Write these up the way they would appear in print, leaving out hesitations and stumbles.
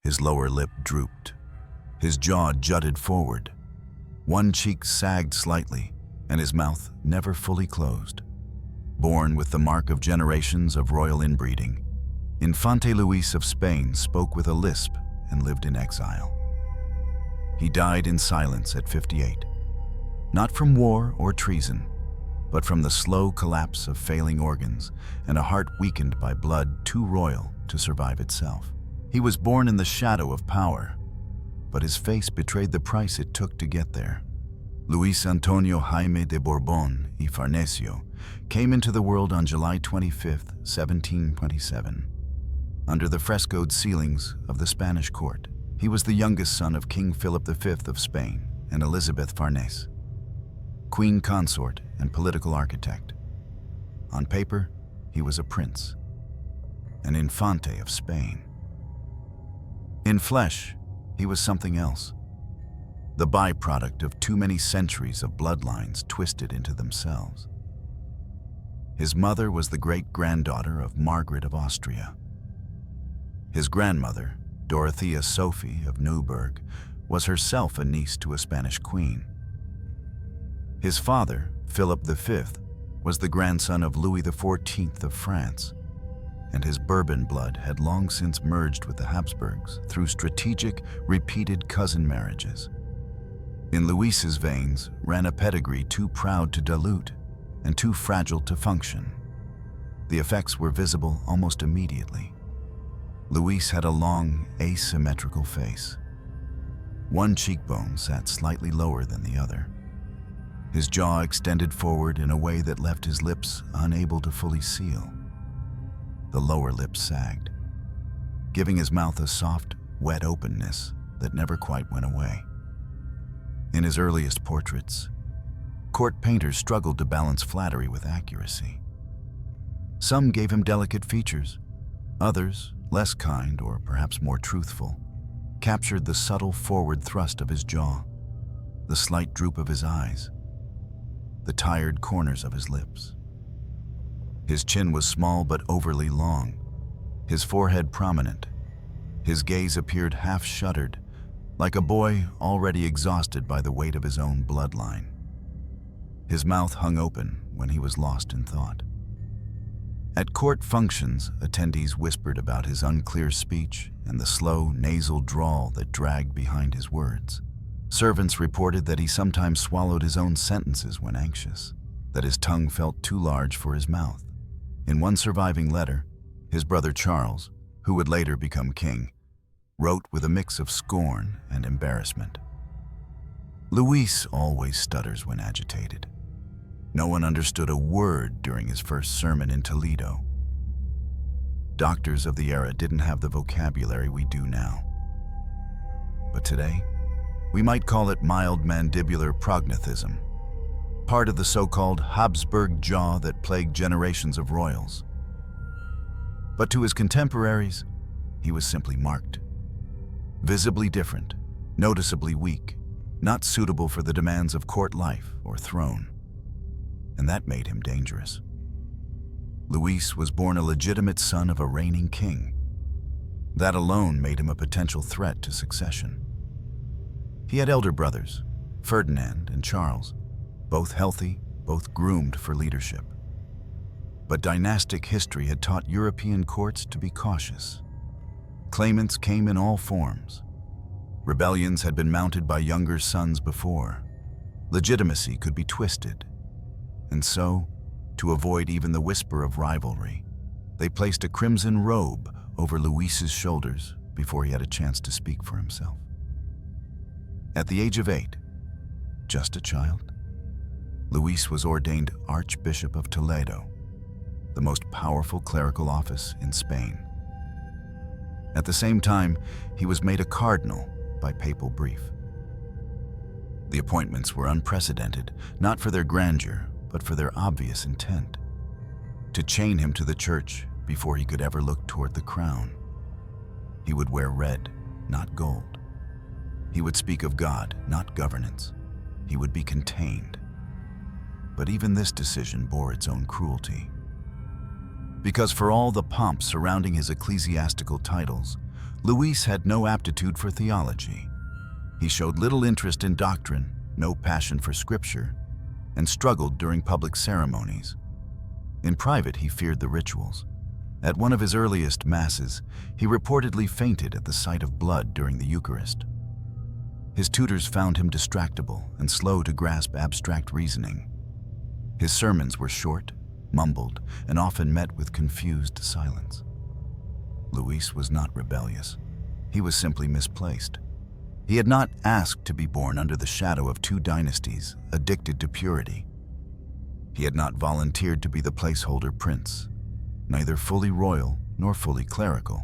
His lower lip drooped. His jaw jutted forward. One cheek sagged slightly, and his mouth never fully closed. Born with the mark of generations of royal inbreeding, Infante Luis of Spain spoke with a lisp and lived in exile. He died in silence at 58, not from war or treason, but from the slow collapse of failing organs and a heart weakened by blood too royal to survive itself. He was born in the shadow of power, but his face betrayed the price it took to get there. Luis Antonio Jaime de Borbón y Farnesio came into the world on July 25, 1727. Under the frescoed ceilings of the Spanish court, he was the youngest son of King Philip V of Spain and Elizabeth Farnese, queen consort and political architect. On paper, he was a prince, an Infante of Spain. In flesh, he was something else, the byproduct of too many centuries of bloodlines twisted into themselves. His mother was the great-granddaughter of Margaret of Austria. His grandmother, Dorothea Sophie of Neuburg, was herself a niece to a Spanish queen. His father, Philip V, was the grandson of Louis XIV of France, and his Bourbon blood had long since merged with the Habsburgs through strategic, repeated cousin marriages. In Luis's veins ran a pedigree too proud to dilute and too fragile to function. The effects were visible almost immediately. Luis had a long, asymmetrical face. One cheekbone sat slightly lower than the other. His jaw extended forward in a way that left his lips unable to fully seal. The lower lip sagged, giving his mouth a soft, wet openness that never quite went away. In his earliest portraits, court painters struggled to balance flattery with accuracy. Some gave him delicate features. Others, less kind or perhaps more truthful, captured the subtle forward thrust of his jaw, the slight droop of his eyes, the tired corners of his lips. His chin was small but overly long, his forehead prominent. His gaze appeared half-shuttered, like a boy already exhausted by the weight of his own bloodline. His mouth hung open when he was lost in thought. At court functions, attendees whispered about his unclear speech and the slow, nasal drawl that dragged behind his words. Servants reported that he sometimes swallowed his own sentences when anxious, that his tongue felt too large for his mouth. In one surviving letter, his brother Charles, who would later become king, wrote with a mix of scorn and embarrassment. Luis always stutters when agitated. No one understood a word during his first sermon in Toledo. Doctors of the era didn't have the vocabulary we do now. But today, we might call it mild mandibular prognathism, part of the so-called Habsburg jaw that plagued generations of royals. But to his contemporaries, he was simply marked. Visibly different, noticeably weak, not suitable for the demands of court life or throne. And that made him dangerous. Luis was born a legitimate son of a reigning king. That alone made him a potential threat to succession. He had elder brothers, Ferdinand and Charles, both healthy, both groomed for leadership. But dynastic history had taught European courts to be cautious. Claimants came in all forms. Rebellions had been mounted by younger sons before. Legitimacy could be twisted. And so, to avoid even the whisper of rivalry, they placed a crimson robe over Luis's shoulders before he had a chance to speak for himself. At the age of 8, just a child, Luis was ordained Archbishop of Toledo, the most powerful clerical office in Spain. At the same time, he was made a cardinal by papal brief. The appointments were unprecedented, not for their grandeur, but for their obvious intent: to chain him to the church before he could ever look toward the crown. He would wear red, not gold. He would speak of God, not governance. He would be contained. But even this decision bore its own cruelty. Because for all the pomp surrounding his ecclesiastical titles, Luis had no aptitude for theology. He showed little interest in doctrine, no passion for scripture, and struggled during public ceremonies. In private, he feared the rituals. At one of his earliest masses, he reportedly fainted at the sight of blood during the Eucharist. His tutors found him distractible and slow to grasp abstract reasoning. His sermons were short, mumbled, and often met with confused silence. Luis was not rebellious. He was simply misplaced. He had not asked to be born under the shadow of two dynasties addicted to purity. He had not volunteered to be the placeholder prince, neither fully royal nor fully clerical.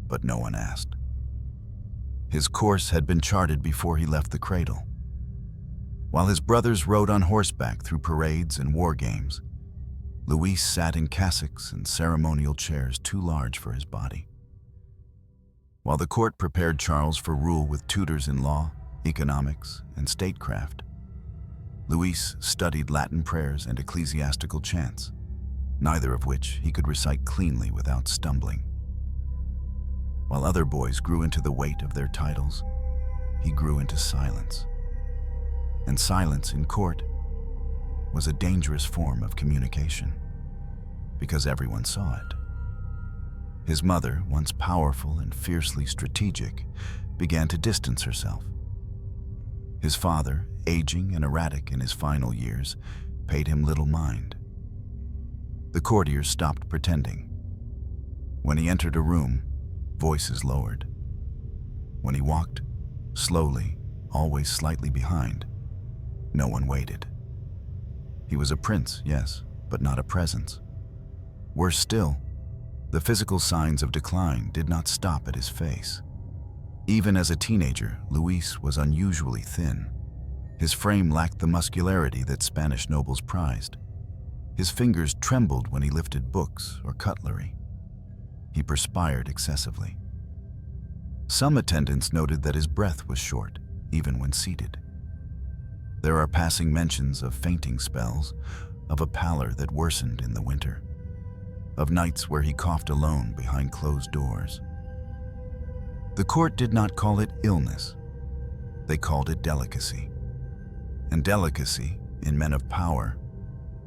But no one asked. His course had been charted before he left the cradle. While his brothers rode on horseback through parades and war games, Luis sat in cassocks and ceremonial chairs too large for his body. While the court prepared Charles for rule with tutors in law, economics, and statecraft, Luis studied Latin prayers and ecclesiastical chants, neither of which he could recite cleanly without stumbling. While other boys grew into the weight of their titles, he grew into silence. And silence in court was a dangerous form of communication, because everyone saw it. His mother, once powerful and fiercely strategic, began to distance herself. His father, aging and erratic in his final years, paid him little mind. The courtiers stopped pretending. When he entered a room, voices lowered. When he walked, slowly, always slightly behind, no one waited. He was a prince, yes, but not a presence. Worse still, the physical signs of decline did not stop at his face. Even as a teenager, Luis was unusually thin. His frame lacked the muscularity that Spanish nobles prized. His fingers trembled when he lifted books or cutlery. He perspired excessively. Some attendants noted that his breath was short, even when seated. There are passing mentions of fainting spells, of a pallor that worsened in the winter, of nights where he coughed alone behind closed doors. The court did not call it illness. They called it delicacy. And delicacy, in men of power,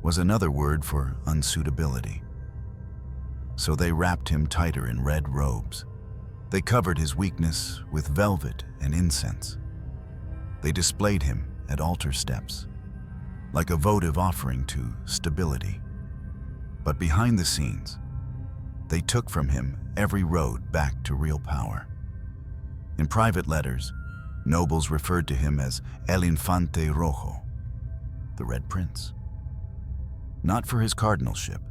was another word for unsuitability. So they wrapped him tighter in red robes. They covered his weakness with velvet and incense. They displayed him at altar steps, like a votive offering to stability. But behind the scenes, they took from him every road back to real power. In private letters, nobles referred to him as El Infante Rojo, the Red Prince. Not for his cardinalship,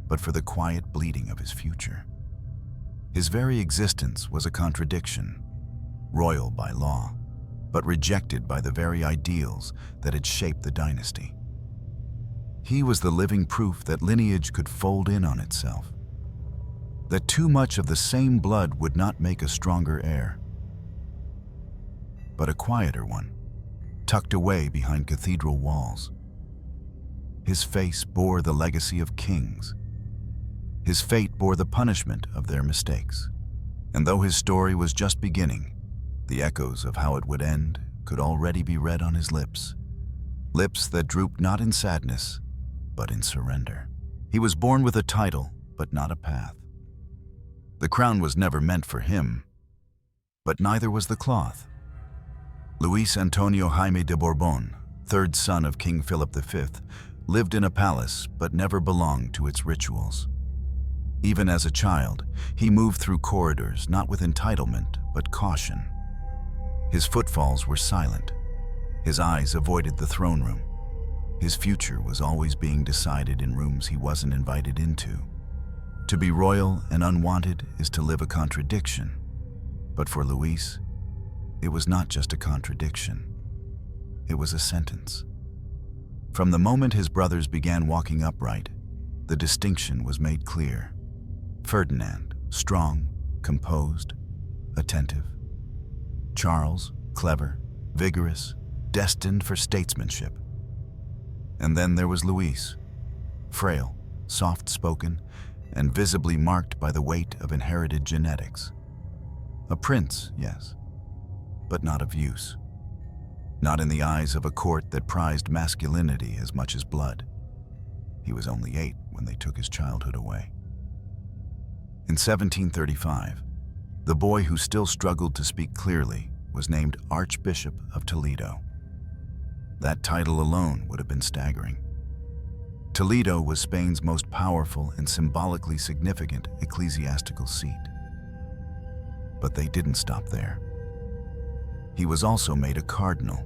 but for the quiet bleeding of his future. His very existence was a contradiction, royal by law, but rejected by the very ideals that had shaped the dynasty. He was the living proof that lineage could fold in on itself, that too much of the same blood would not make a stronger heir, but a quieter one, tucked away behind cathedral walls. His face bore the legacy of kings. His fate bore the punishment of their mistakes. And though his story was just beginning, the echoes of how it would end could already be read on his lips. Lips that drooped not in sadness, but in surrender. He was born with a title, but not a path. The crown was never meant for him, but neither was the cloth. Luis Antonio Jaime de Borbón, third son of King Philip V, lived in a palace but never belonged to its rituals. Even as a child, he moved through corridors not with entitlement but caution. His footfalls were silent. His eyes avoided the throne room. His future was always being decided in rooms he wasn't invited into. To be royal and unwanted is to live a contradiction. But for Luis, it was not just a contradiction. It was a sentence. From the moment his brothers began walking upright, the distinction was made clear. Ferdinand, strong, composed, attentive. Charles, clever, vigorous, destined for statesmanship. And then there was Luis, frail, soft-spoken, and visibly marked by the weight of inherited genetics. A prince, yes, but not of use. Not in the eyes of a court that prized masculinity as much as blood. He was only 8 when they took his childhood away. In 1735, the boy who still struggled to speak clearly was named Archbishop of Toledo. That title alone would have been staggering. Toledo was Spain's most powerful and symbolically significant ecclesiastical seat. But they didn't stop there. He was also made a cardinal,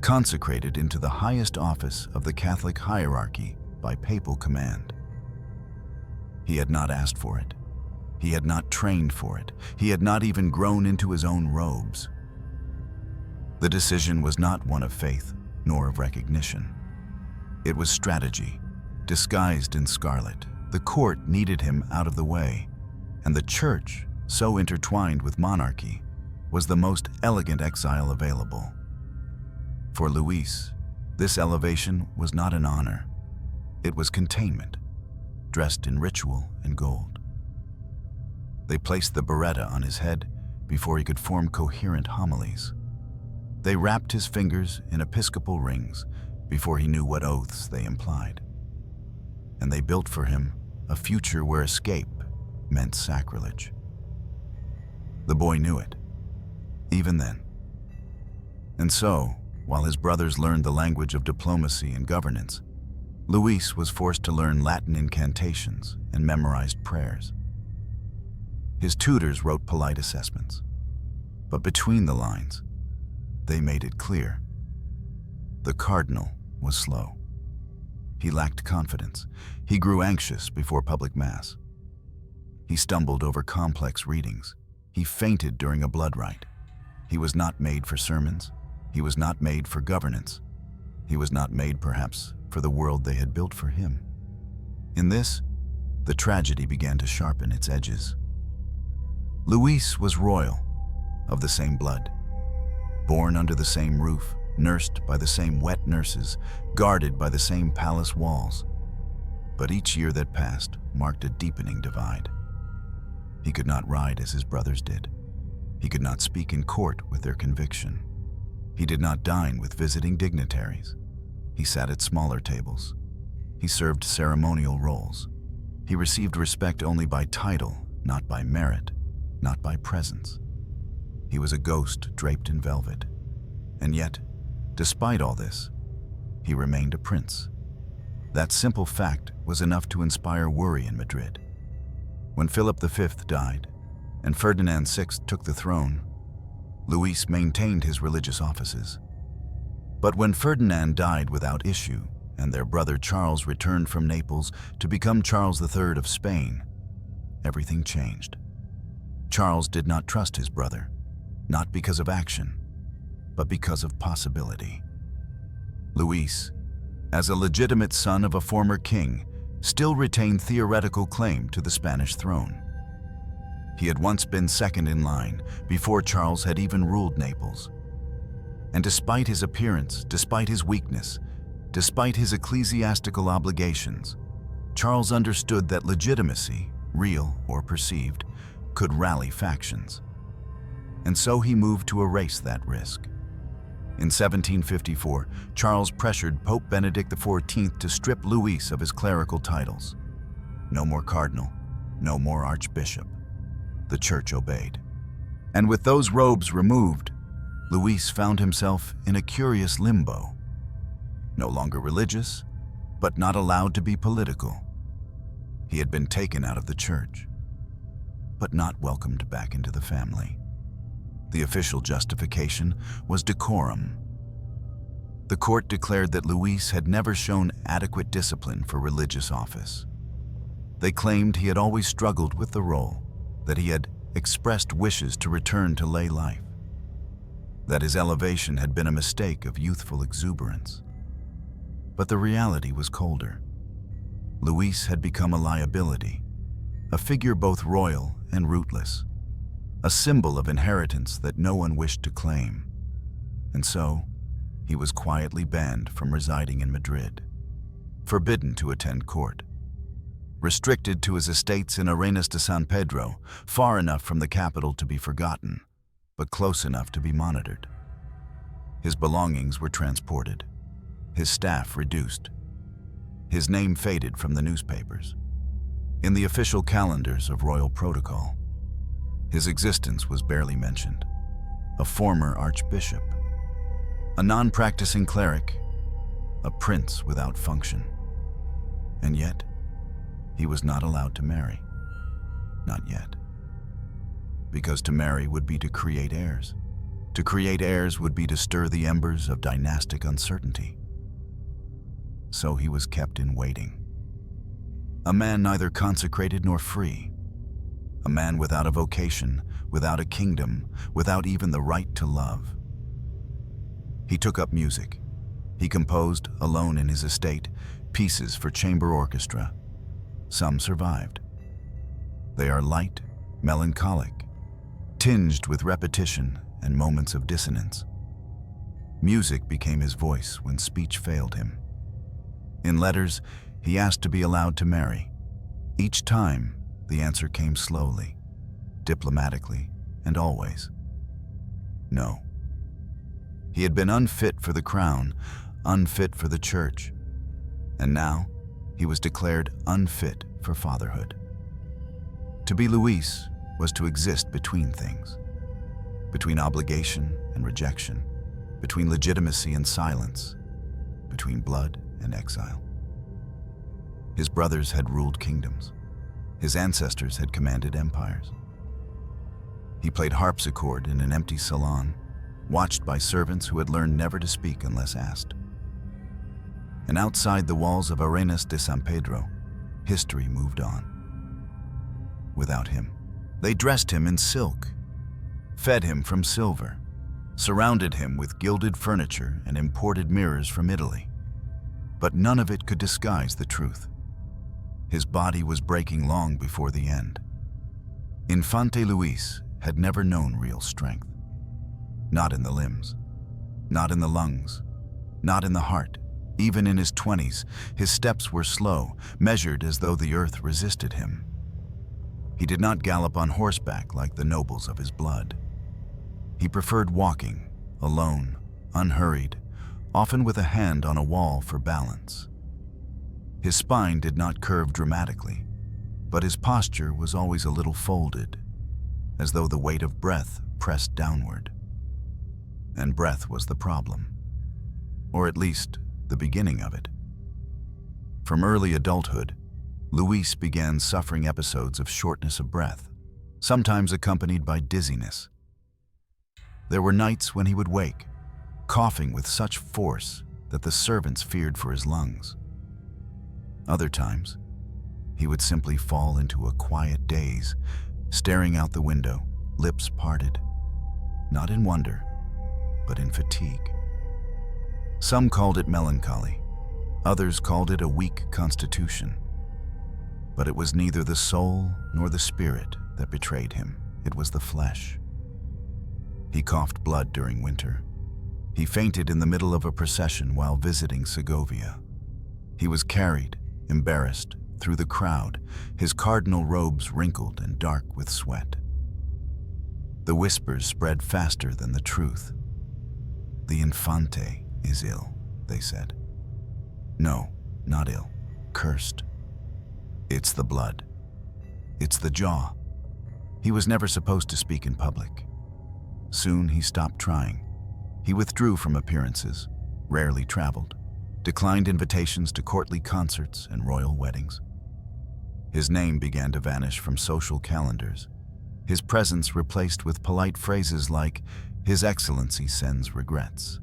consecrated into the highest office of the Catholic hierarchy by papal command. He had not asked for it. He had not trained for it. He had not even grown into his own robes. The decision was not one of faith nor of recognition. It was strategy, disguised in scarlet. The court needed him out of the way, and the church, so intertwined with monarchy, was the most elegant exile available. For Luis, this elevation was not an honor. It was containment, dressed in ritual and gold. They placed the biretta on his head before he could form coherent homilies. They wrapped his fingers in episcopal rings before he knew what oaths they implied. And they built for him a future where escape meant sacrilege. The boy knew it, even then. And so, while his brothers learned the language of diplomacy and governance, Luis was forced to learn Latin incantations and memorized prayers. His tutors wrote polite assessments, but between the lines, they made it clear. The cardinal was slow. He lacked confidence. He grew anxious before public mass. He stumbled over complex readings. He fainted during a blood rite. He was not made for sermons. He was not made for governance. He was not made, perhaps, for the world they had built for him. In this, the tragedy began to sharpen its edges. Luis was royal, of the same blood, born under the same roof, nursed by the same wet nurses, guarded by the same palace walls. But each year that passed marked a deepening divide. He could not ride as his brothers did. He could not speak in court with their conviction. He did not dine with visiting dignitaries. He sat at smaller tables. He served ceremonial roles. He received respect only by title, not by merit, not by presence. He was a ghost draped in velvet. And yet, despite all this, he remained a prince. That simple fact was enough to inspire worry in Madrid. When Philip V died and Ferdinand VI took the throne, Luis maintained his religious offices. But when Ferdinand died without issue and their brother Charles returned from Naples to become Charles III of Spain, everything changed. Charles did not trust his brother, not because of action, but because of possibility. Luis, as a legitimate son of a former king, still retained theoretical claim to the Spanish throne. He had once been second in line before Charles had even ruled Naples. And despite his appearance, despite his weakness, despite his ecclesiastical obligations, Charles understood that legitimacy, real or perceived, could rally factions. And so he moved to erase that risk. In 1754, Charles pressured Pope Benedict XIV to strip Luis of his clerical titles. No more cardinal, no more archbishop. The church obeyed. And with those robes removed, Luis found himself in a curious limbo. No longer religious, but not allowed to be political. He had been taken out of the church, but not welcomed back into the family. The official justification was decorum. The court declared that Luis had never shown adequate discipline for religious office. They claimed he had always struggled with the role, that he had expressed wishes to return to lay life, that his elevation had been a mistake of youthful exuberance. But the reality was colder. Luis had become a liability, a figure both royal and rootless, a symbol of inheritance that no one wished to claim. And so, he was quietly banned from residing in Madrid, forbidden to attend court, restricted to his estates in Arenas de San Pedro, far enough from the capital to be forgotten, but close enough to be monitored. His belongings were transported, his staff reduced, his name faded from the newspapers. In the official calendars of royal protocol, his existence was barely mentioned. A former archbishop, a non-practicing cleric, a prince without function. And yet, he was not allowed to marry. Not yet. Because to marry would be to create heirs. To create heirs would be to stir the embers of dynastic uncertainty. So he was kept in waiting. A man neither consecrated nor free. A man without a vocation, without a kingdom, without even the right to love. He took up music. He composed, alone in his estate, pieces for chamber orchestra. Some survived. They are light, melancholic, tinged with repetition and moments of dissonance. Music became his voice when speech failed him. In letters, he asked to be allowed to marry. Each time, the answer came slowly, diplomatically, and always. No. He had been unfit for the crown, unfit for the church, and now he was declared unfit for fatherhood. To be Luis was to exist between things, between obligation and rejection, between legitimacy and silence, between blood and exile. His brothers had ruled kingdoms. His ancestors had commanded empires. He played harpsichord in an empty salon, watched by servants who had learned never to speak unless asked. And outside the walls of Arenas de San Pedro, history moved on. Without him, they dressed him in silk, fed him from silver, surrounded him with gilded furniture and imported mirrors from Italy. But none of it could disguise the truth. His body was breaking long before the end. Infante Luis had never known real strength. Not in the limbs, not in the lungs, not in the heart. Even in his 20s, his steps were slow, measured as though the earth resisted him. He did not gallop on horseback like the nobles of his blood. He preferred walking, alone, unhurried, often with a hand on a wall for balance. His spine did not curve dramatically, but his posture was always a little folded, as though the weight of breath pressed downward. And breath was the problem, or at least the beginning of it. From early adulthood, Luis began suffering episodes of shortness of breath, sometimes accompanied by dizziness. There were nights when he would wake, coughing with such force that the servants feared for his lungs. Other times, he would simply fall into a quiet daze, staring out the window, lips parted, not in wonder, but in fatigue. Some called it melancholy, others called it a weak constitution. But it was neither the soul nor the spirit that betrayed him, it was the flesh. He coughed blood during winter. He fainted in the middle of a procession while visiting Segovia. He was carried, embarrassed, through the crowd, his cardinal robes wrinkled and dark with sweat. The whispers spread faster than the truth. The Infante is ill, they said. No, not ill, cursed. It's the blood. It's the jaw. He was never supposed to speak in public. Soon he stopped trying. He withdrew from appearances, rarely traveled, declined invitations to courtly concerts and royal weddings. His name began to vanish from social calendars, his presence replaced with polite phrases like, "His Excellency sends regrets."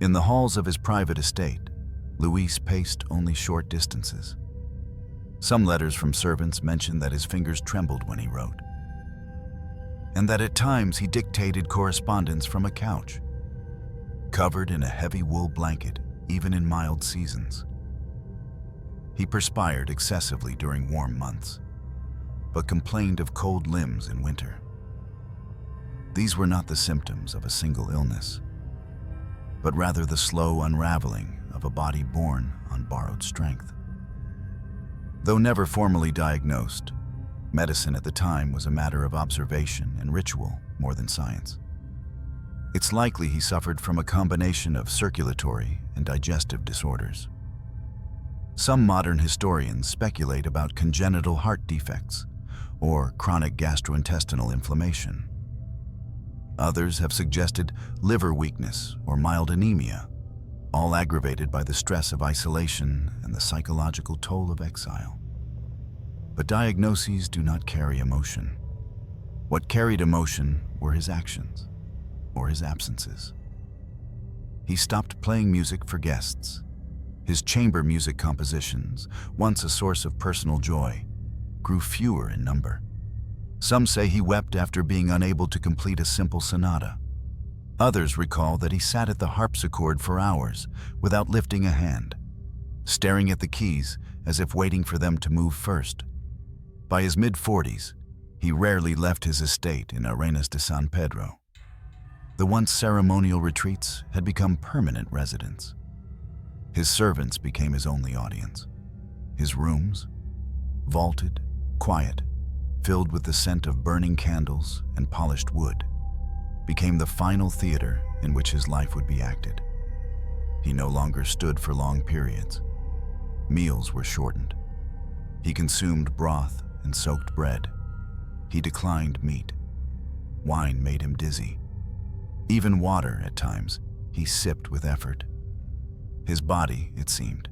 In the halls of his private estate, Luis paced only short distances. Some letters from servants mentioned that his fingers trembled when he wrote, and that at times he dictated correspondence from a couch, covered in a heavy wool blanket, even in mild seasons. He perspired excessively during warm months, but complained of cold limbs in winter. These were not the symptoms of a single illness, but rather the slow unraveling of a body born on borrowed strength. Though never formally diagnosed, medicine at the time was a matter of observation and ritual more than science. It's likely he suffered from a combination of circulatory and digestive disorders. Some modern historians speculate about congenital heart defects or chronic gastrointestinal inflammation. Others have suggested liver weakness or mild anemia, all aggravated by the stress of isolation and the psychological toll of exile. But diagnoses do not carry emotion. What carried emotion were his actions, or his absences. He stopped playing music for guests. His chamber music compositions, once a source of personal joy, grew fewer in number. Some say he wept after being unable to complete a simple sonata. Others recall that he sat at the harpsichord for hours without lifting a hand, staring at the keys as if waiting for them to move first. By his mid-40s, he rarely left his estate in Arenas de San Pedro. The once ceremonial retreats had become permanent residents. His servants became his only audience. His rooms, vaulted, quiet, filled with the scent of burning candles and polished wood, became the final theater in which his life would be acted. He no longer stood for long periods. Meals were shortened. He consumed broth and soaked bread. He declined meat. Wine made him dizzy. Even water, at times, he sipped with effort. His body, it seemed,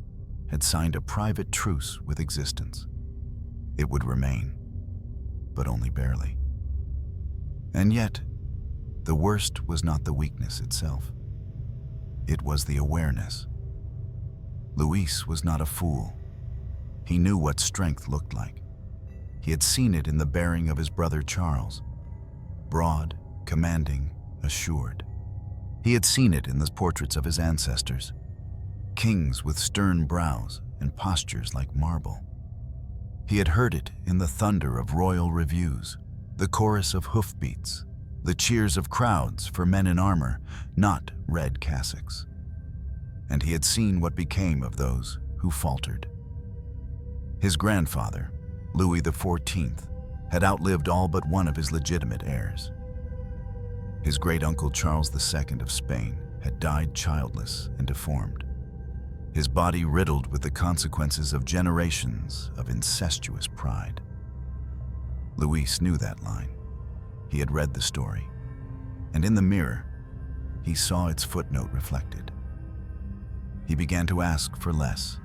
had signed a private truce with existence. It would remain, but only barely. And yet, the worst was not the weakness itself. It was the awareness. Luis was not a fool. He knew what strength looked like. He had seen it in the bearing of his brother Charles. Broad, commanding, assured. He had seen it in the portraits of his ancestors. Kings with stern brows and postures like marble. He had heard it in the thunder of royal reviews, the chorus of hoofbeats, the cheers of crowds for men in armor, not red cassocks. And he had seen what became of those who faltered. His grandfather, Louis XIV, had outlived all but one of his legitimate heirs. His great-uncle Charles II of Spain had died childless and deformed, his body riddled with the consequences of generations of incestuous pride. Luis knew that line. He had read the story, and in the mirror, he saw its footnote reflected. He began to ask for less.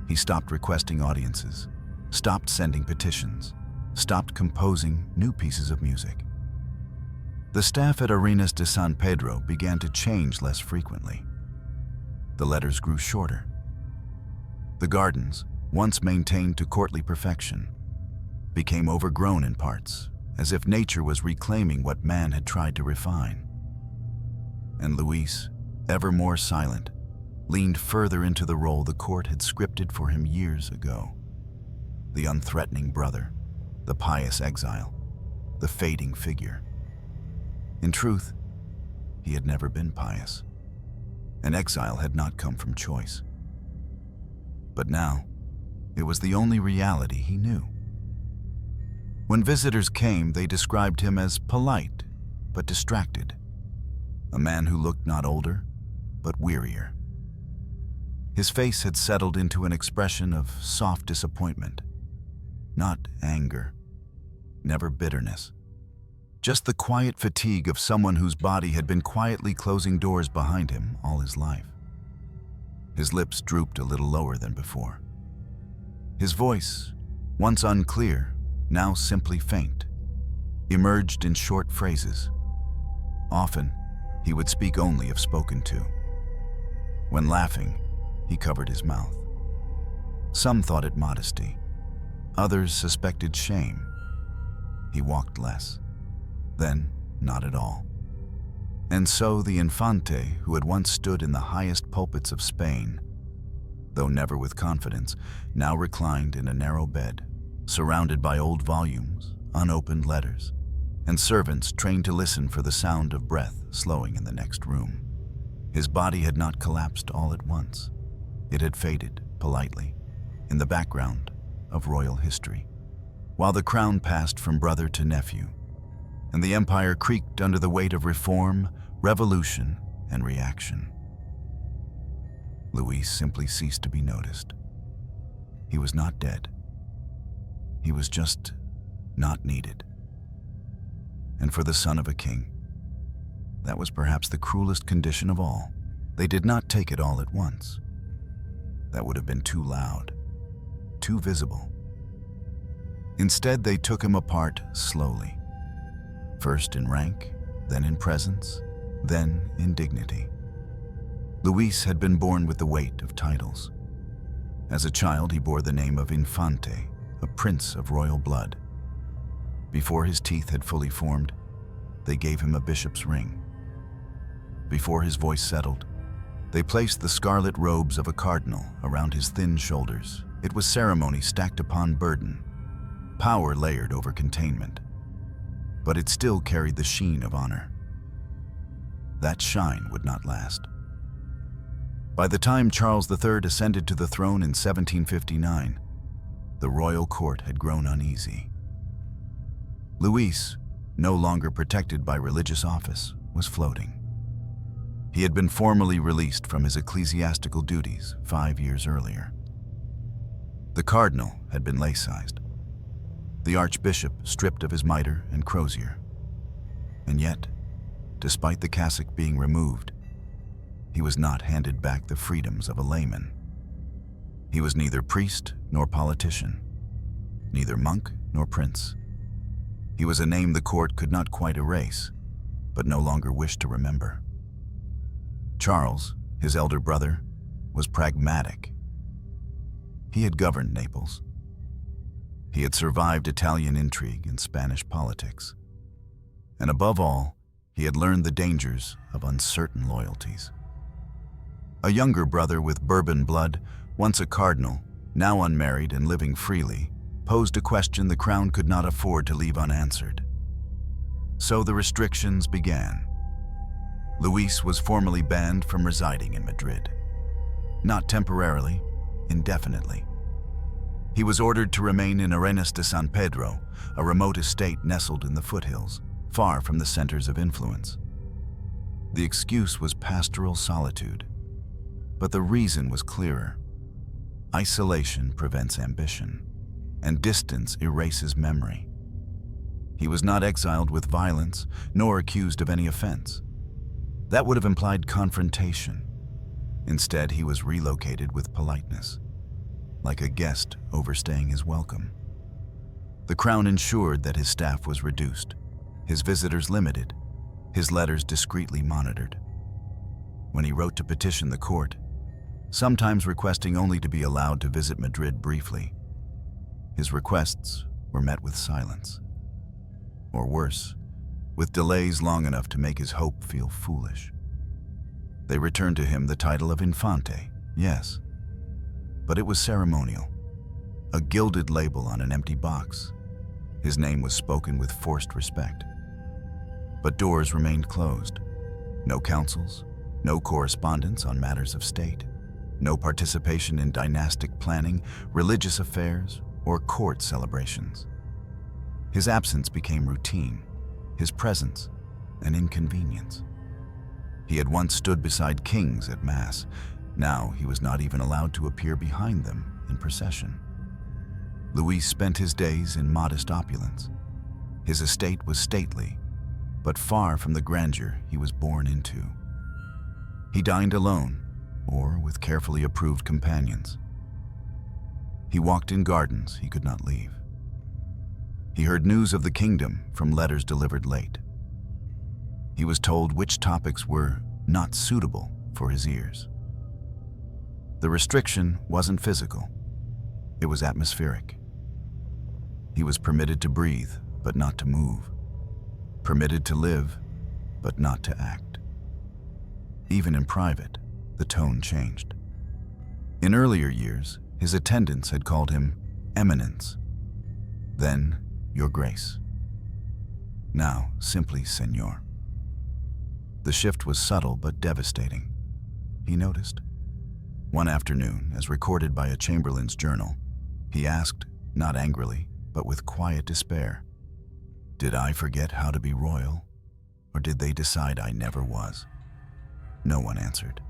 He stopped requesting audiences, stopped sending petitions, stopped composing new pieces of music. The staff at Arenas de San Pedro began to change less frequently. The letters grew shorter. The gardens, once maintained to courtly perfection, became overgrown in parts, as if nature was reclaiming what man had tried to refine. And Luis, ever more silent, leaned further into the role the court had scripted for him years ago. The unthreatening brother, the pious exile, the fading figure. In truth, he had never been pious. An exile had not come from choice. But now, it was the only reality he knew. When visitors came, they described him as polite, but distracted. A man who looked not older, but wearier. His face had settled into an expression of soft disappointment. Not anger, never bitterness. Just the quiet fatigue of someone whose body had been quietly closing doors behind him all his life. His lips drooped a little lower than before. His voice, once unclear, now simply faint, emerged in short phrases. Often, he would speak only if spoken to. When laughing, he covered his mouth. Some thought it modesty. Others suspected shame. He walked less. Then, not at all. And so the Infante, who had once stood in the highest pulpits of Spain, though never with confidence, now reclined in a narrow bed, surrounded by old volumes, unopened letters, and servants trained to listen for the sound of breath slowing in the next room. His body had not collapsed all at once. It had faded, politely. In the background, of royal history, while the crown passed from brother to nephew, and the empire creaked under the weight of reform, revolution, and reaction. Luis simply ceased to be noticed. He was not dead. He was just not needed. And for the son of a king, that was perhaps the cruelest condition of all. They did not take it all at once. That would have been too loud, too visible. Instead, they took him apart slowly, first in rank, then in presence, then in dignity. Luis had been born with the weight of titles. As a child, he bore the name of Infante, a prince of royal blood. Before his teeth had fully formed, they gave him a bishop's ring. Before his voice settled, they placed the scarlet robes of a cardinal around his thin shoulders. It was ceremony stacked upon burden, power layered over containment. But it still carried the sheen of honor. That shine would not last. By the time Charles III ascended to the throne in 1759, the royal court had grown uneasy. Luis, no longer protected by religious office, was floating. He had been formally released from his ecclesiastical duties 5 years earlier. The cardinal had been laicized, the archbishop stripped of his mitre and crozier. And yet, despite the cassock being removed, he was not handed back the freedoms of a layman. He was neither priest nor politician, neither monk nor prince. He was a name the court could not quite erase, but no longer wished to remember. Charles, his elder brother, was pragmatic. He had governed Naples. He had survived Italian intrigue and Spanish politics. And above all, he had learned the dangers of uncertain loyalties. A younger brother with Bourbon blood, once a cardinal, now unmarried and living freely, posed a question the crown could not afford to leave unanswered. So the restrictions began. Luis was formally banned from residing in Madrid. Not temporarily, indefinitely. He was ordered to remain in Arenas de San Pedro, a remote estate nestled in the foothills, far from the centers of influence. The excuse was pastoral solitude, but the reason was clearer. Isolation prevents ambition, and distance erases memory. He was not exiled with violence, nor accused of any offense. That would have implied confrontation. Instead, he was relocated with politeness, like a guest overstaying his welcome. The crown ensured that his staff was reduced, his visitors limited, his letters discreetly monitored. When he wrote to petition the court, sometimes requesting only to be allowed to visit Madrid briefly, his requests were met with silence. Or worse, with delays long enough to make his hope feel foolish. They returned to him the title of Infante, yes, but it was ceremonial, a gilded label on an empty box. His name was spoken with forced respect. But doors remained closed. No councils, no correspondence on matters of state, no participation in dynastic planning, religious affairs, or court celebrations. His absence became routine, his presence an inconvenience. He had once stood beside kings at Mass. Now he was not even allowed to appear behind them in procession. Luis spent his days in modest opulence. His estate was stately, but far from the grandeur he was born into. He dined alone, or with carefully approved companions. He walked in gardens he could not leave. He heard news of the kingdom from letters delivered late. He was told which topics were not suitable for his ears. The restriction wasn't physical, it was atmospheric. He was permitted to breathe, but not to move. Permitted to live, but not to act. Even in private, the tone changed. In earlier years, his attendants had called him Eminence. Then, Your Grace. Now, simply Señor. The shift was subtle but devastating. He noticed. One afternoon, as recorded by a chamberlain's journal, he asked, not angrily, but with quiet despair. Did I forget how to be royal, or did they decide I never was? No one answered.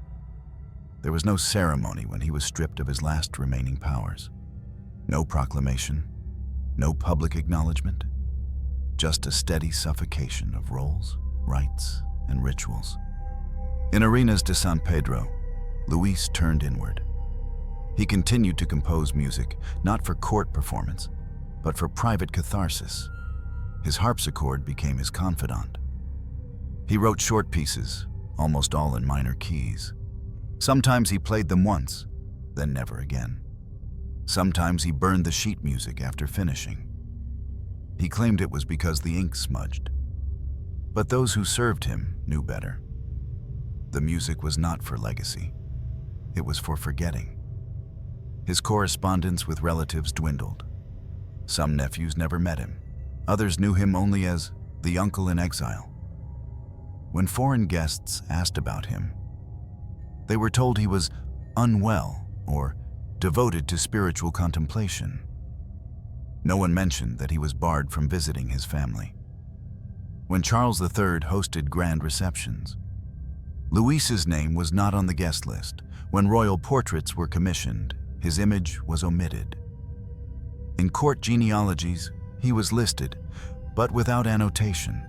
There was no ceremony when he was stripped of his last remaining powers. No proclamation, no public acknowledgement, just a steady suffocation of roles, rites, and rituals. In Arenas de San Pedro, Luis turned inward. He continued to compose music, not for court performance, but for private catharsis. His harpsichord became his confidant. He wrote short pieces, almost all in minor keys. Sometimes he played them once, then never again. Sometimes he burned the sheet music after finishing. He claimed it was because the ink smudged. But those who served him knew better. The music was not for legacy. It was for forgetting. His correspondence with relatives dwindled. Some nephews never met him. Others knew him only as the uncle in exile. When foreign guests asked about him, they were told he was unwell or devoted to spiritual contemplation. No one mentioned that he was barred from visiting his family. When Charles III hosted grand receptions, Luis's name was not on the guest list. When royal portraits were commissioned, his image was omitted. In court genealogies, he was listed, but without annotation.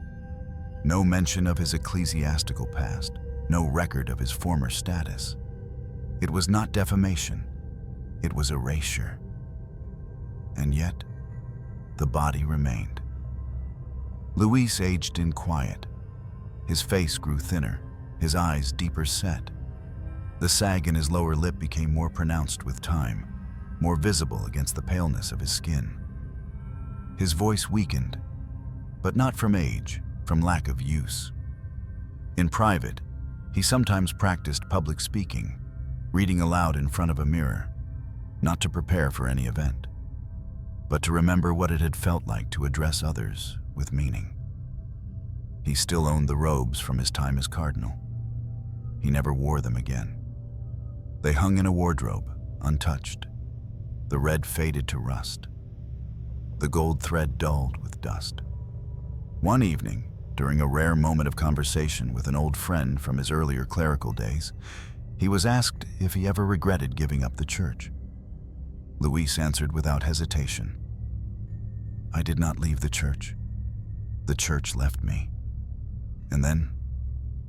No mention of his ecclesiastical past, no record of his former status. It was not defamation, it was erasure. And yet, the body remained. Luis aged in quiet. His face grew thinner, his eyes deeper set. The sag in his lower lip became more pronounced with time, more visible against the paleness of his skin. His voice weakened, but not from age, from lack of use. In private, he sometimes practiced public speaking, reading aloud in front of a mirror, not to prepare for any event, but to remember what it had felt like to address others with meaning. He still owned the robes from his time as cardinal. He never wore them again. They hung in a wardrobe, untouched. The red faded to rust. The gold thread dulled with dust. One evening, during a rare moment of conversation with an old friend from his earlier clerical days, he was asked if he ever regretted giving up the church. Luis answered without hesitation, "I did not leave the church. The church left me. And then,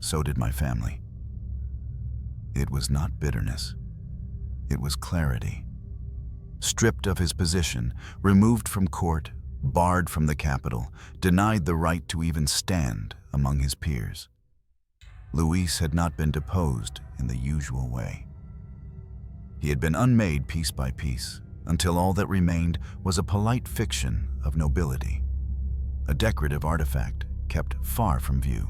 so did my family." It was not bitterness. It was clarity. Stripped of his position, removed from court, barred from the capital, denied the right to even stand among his peers. Luis had not been deposed in the usual way. He had been unmade piece by piece, until all that remained was a polite fiction of nobility, a decorative artifact kept far from view.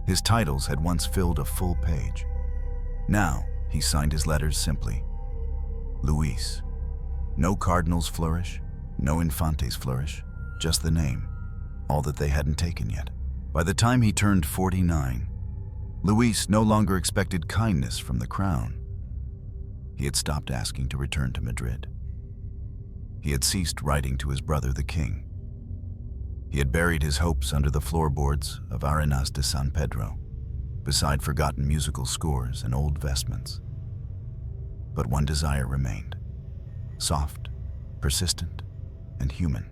His titles had once filled a full page. Now he signed his letters simply, Luis. No cardinals flourish, no infantes flourish, just the name, all that they hadn't taken yet. By the time he turned 49, Luis no longer expected kindness from the crown. He had stopped asking to return to Madrid. He had ceased writing to his brother the king. He had buried his hopes under the floorboards of Arenas de San Pedro, beside forgotten musical scores and old vestments. But one desire remained, soft, persistent, and human.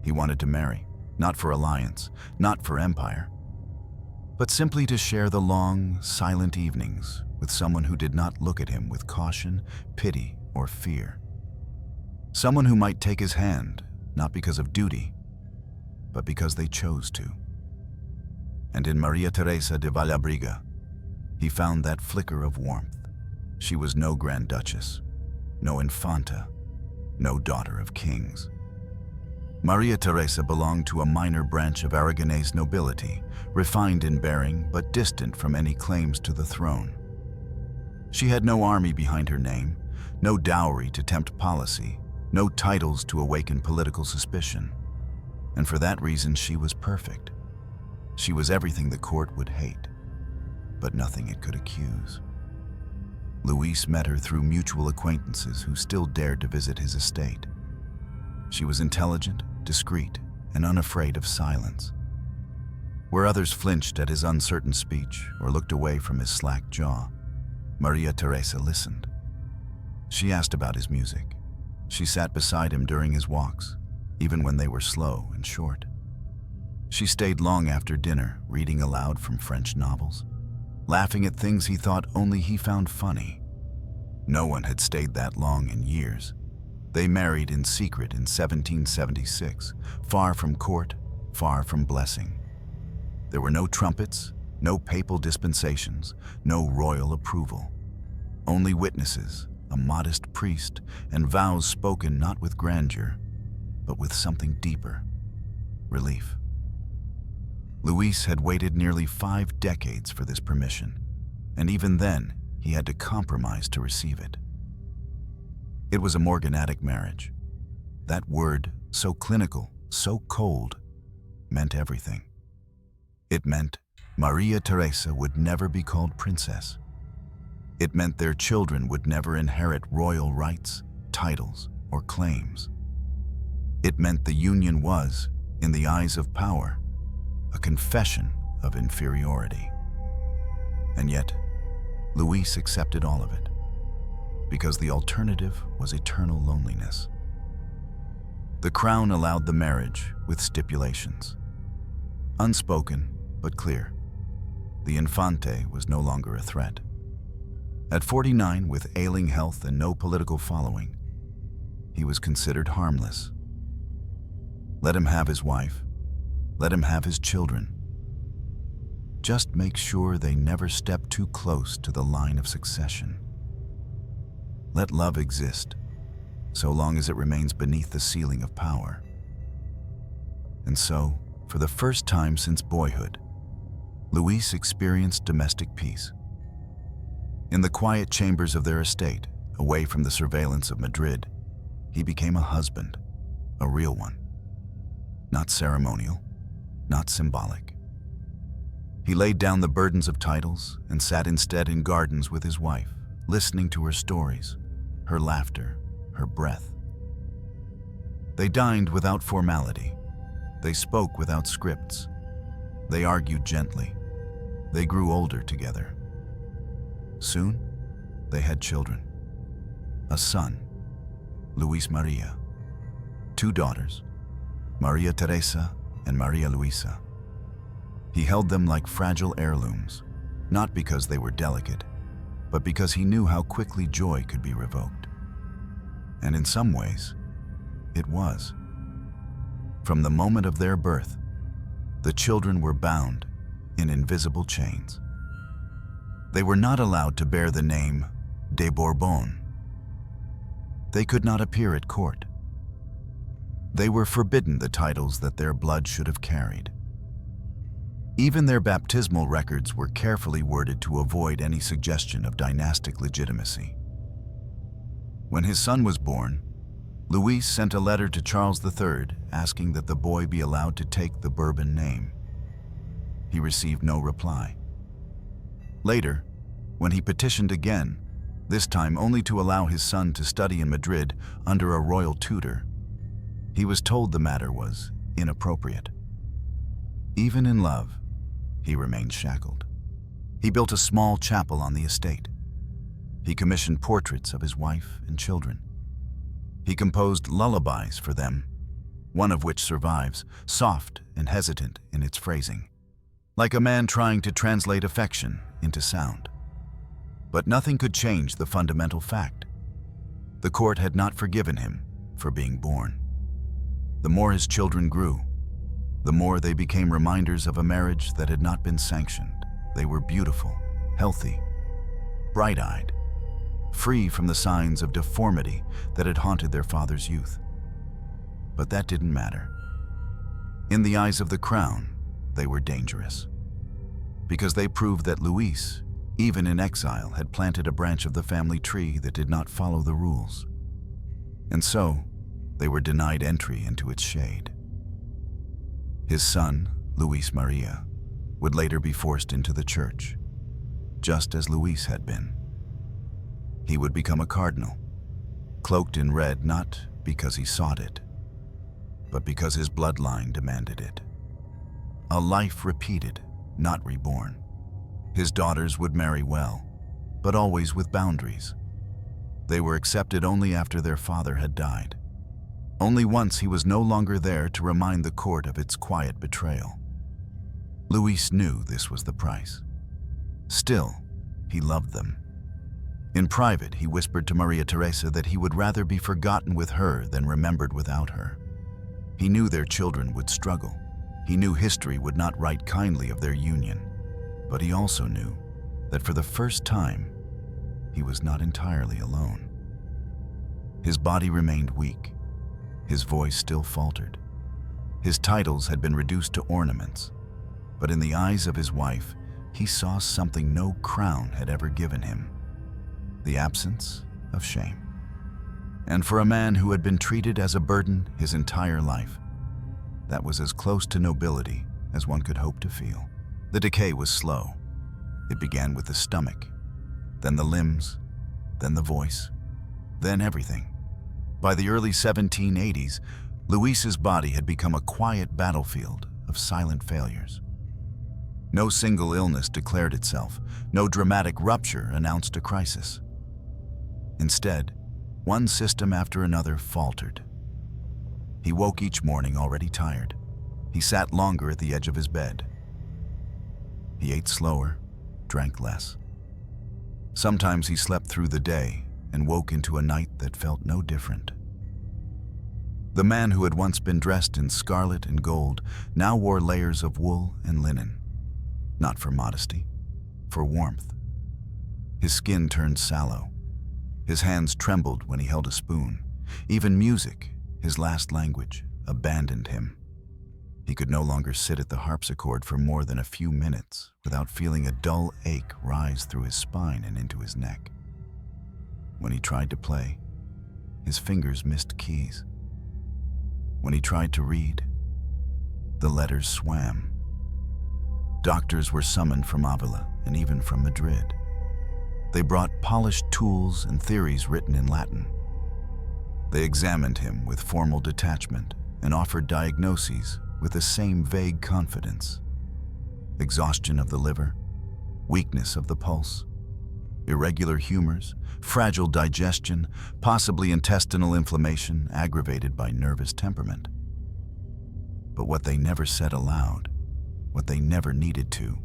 He wanted to marry, not for alliance, not for empire, but simply to share the long, silent evenings with someone who did not look at him with caution, pity, or fear. Someone who might take his hand, not because of duty, but because they chose to. And in Maria Teresa de Vallabriga, he found that flicker of warmth. She was no Grand Duchess, no Infanta, no daughter of kings. Maria Teresa belonged to a minor branch of Aragonese nobility, refined in bearing but distant from any claims to the throne. She had no army behind her name, no dowry to tempt policy, no titles to awaken political suspicion. And for that reason, she was perfect. She was everything the court would hate, but nothing it could accuse. Luis met her through mutual acquaintances who still dared to visit his estate. She was intelligent, discreet, and unafraid of silence. Where others flinched at his uncertain speech or looked away from his slack jaw, Maria Teresa listened. She asked about his music. She sat beside him during his walks, even when they were slow and short. She stayed long after dinner, reading aloud from French novels, laughing at things he thought only he found funny. No one had stayed that long in years. They married in secret in 1776, far from court, far from blessing. There were no trumpets, no papal dispensations, no royal approval. Only witnesses, a modest priest, and vows spoken not with grandeur, but with something deeper: relief. Luis had waited nearly 5 decades for this permission, and even then, he had to compromise to receive it. It was a morganatic marriage. That word, so clinical, so cold, meant everything. It meant Maria Teresa would never be called princess. It meant their children would never inherit royal rights, titles, or claims. It meant the union was, in the eyes of power, a confession of inferiority. And yet, Luis accepted all of it, because the alternative was eternal loneliness. The crown allowed the marriage with stipulations. Unspoken, but clear. The Infante was no longer a threat. At 49, with ailing health and no political following, he was considered harmless. Let him have his wife. Let him have his children. Just make sure they never step too close to the line of succession. Let love exist, so long as it remains beneath the ceiling of power. And so, for the first time since boyhood, Luis experienced domestic peace. In the quiet chambers of their estate, away from the surveillance of Madrid, he became a husband, a real one. Not ceremonial, not symbolic. He laid down the burdens of titles and sat instead in gardens with his wife, listening to her stories, her laughter, her breath. They dined without formality. They spoke without scripts. They argued gently. They grew older together. Soon, they had children. A son, Luis Maria. 2 daughters, Maria Teresa and Maria Luisa. He held them like fragile heirlooms, not because they were delicate, but because he knew how quickly joy could be revoked. And in some ways, it was. From the moment of their birth, the children were bound in invisible chains. They were not allowed to bear the name de Bourbon. They could not appear at court. They were forbidden the titles that their blood should have carried. Even their baptismal records were carefully worded to avoid any suggestion of dynastic legitimacy. When his son was born, Luis sent a letter to Charles III asking that the boy be allowed to take the Bourbon name. He received no reply. Later, when he petitioned again, this time only to allow his son to study in Madrid under a royal tutor, he was told the matter was inappropriate. Even in love, he remained shackled. He built a small chapel on the estate. He commissioned portraits of his wife and children. He composed lullabies for them, one of which survives, soft and hesitant in its phrasing, like a man trying to translate affection into sound. But nothing could change the fundamental fact. The court had not forgiven him for being born. The more his children grew, the more they became reminders of a marriage that had not been sanctioned. They were beautiful, healthy, bright-eyed, free from the signs of deformity that had haunted their father's youth. But that didn't matter. In the eyes of the crown, they were dangerous, because they proved that Luis, even in exile, had planted a branch of the family tree that did not follow the rules. And so, they were denied entry into its shade. His son, Luis Maria, would later be forced into the church, just as Luis had been. He would become a cardinal, cloaked in red not because he sought it, but because his bloodline demanded it. A life repeated, not reborn. His daughters would marry well, but always with boundaries. They were accepted only after their father had died. Only once he was no longer there to remind the court of its quiet betrayal. Luis knew this was the price. Still, he loved them. In private, he whispered to Maria Teresa that he would rather be forgotten with her than remembered without her. He knew their children would struggle. He knew history would not write kindly of their union. But he also knew that for the first time, he was not entirely alone. His body remained weak. His voice still faltered. His titles had been reduced to ornaments. But in the eyes of his wife, he saw something no crown had ever given him: the absence of shame. And for a man who had been treated as a burden his entire life, that was as close to nobility as one could hope to feel. The decay was slow. It began with the stomach, then the limbs, then the voice, then everything. By the early 1780s, Luis's body had become a quiet battlefield of silent failures. No single illness declared itself. No dramatic rupture announced a crisis. Instead, one system after another faltered. He woke each morning already tired. He sat longer at the edge of his bed. He ate slower, drank less. Sometimes he slept through the day and woke into a night that felt no different. The man who had once been dressed in scarlet and gold now wore layers of wool and linen, not for modesty, for warmth. His skin turned sallow. His hands trembled when he held a spoon. Even music, his last language, abandoned him. He could no longer sit at the harpsichord for more than a few minutes without feeling a dull ache rise through his spine and into his neck. When he tried to play, his fingers missed keys. When he tried to read, the letters swam. Doctors were summoned from Avila and even from Madrid. They brought polished tools and theories written in Latin. They examined him with formal detachment and offered diagnoses with the same vague confidence: exhaustion of the liver, weakness of the pulse, irregular humors, fragile digestion, possibly intestinal inflammation aggravated by nervous temperament. But what they never said aloud, what they never needed to,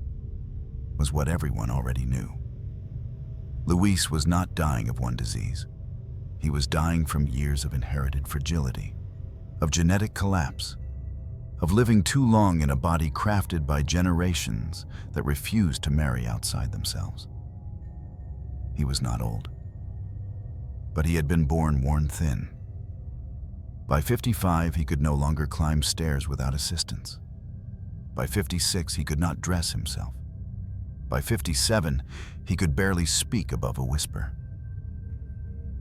was what everyone already knew. Luis was not dying of one disease. He was dying from years of inherited fragility, of genetic collapse, of living too long in a body crafted by generations that refused to marry outside themselves. He was not old, but he had been born worn thin. By 55, he could no longer climb stairs without assistance. By 56, he could not dress himself. By 57, he could barely speak above a whisper.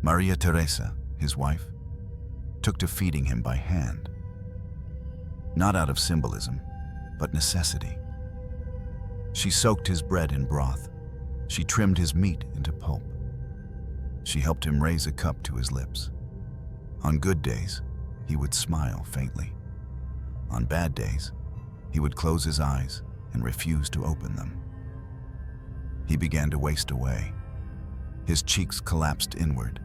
Maria Teresa, his wife, took to feeding him by hand. Not out of symbolism, but necessity. She soaked his bread in broth. She trimmed his meat into pulp. She helped him raise a cup to his lips. On good days, he would smile faintly. On bad days, he would close his eyes and refuse to open them. He began to waste away. His cheeks collapsed inward.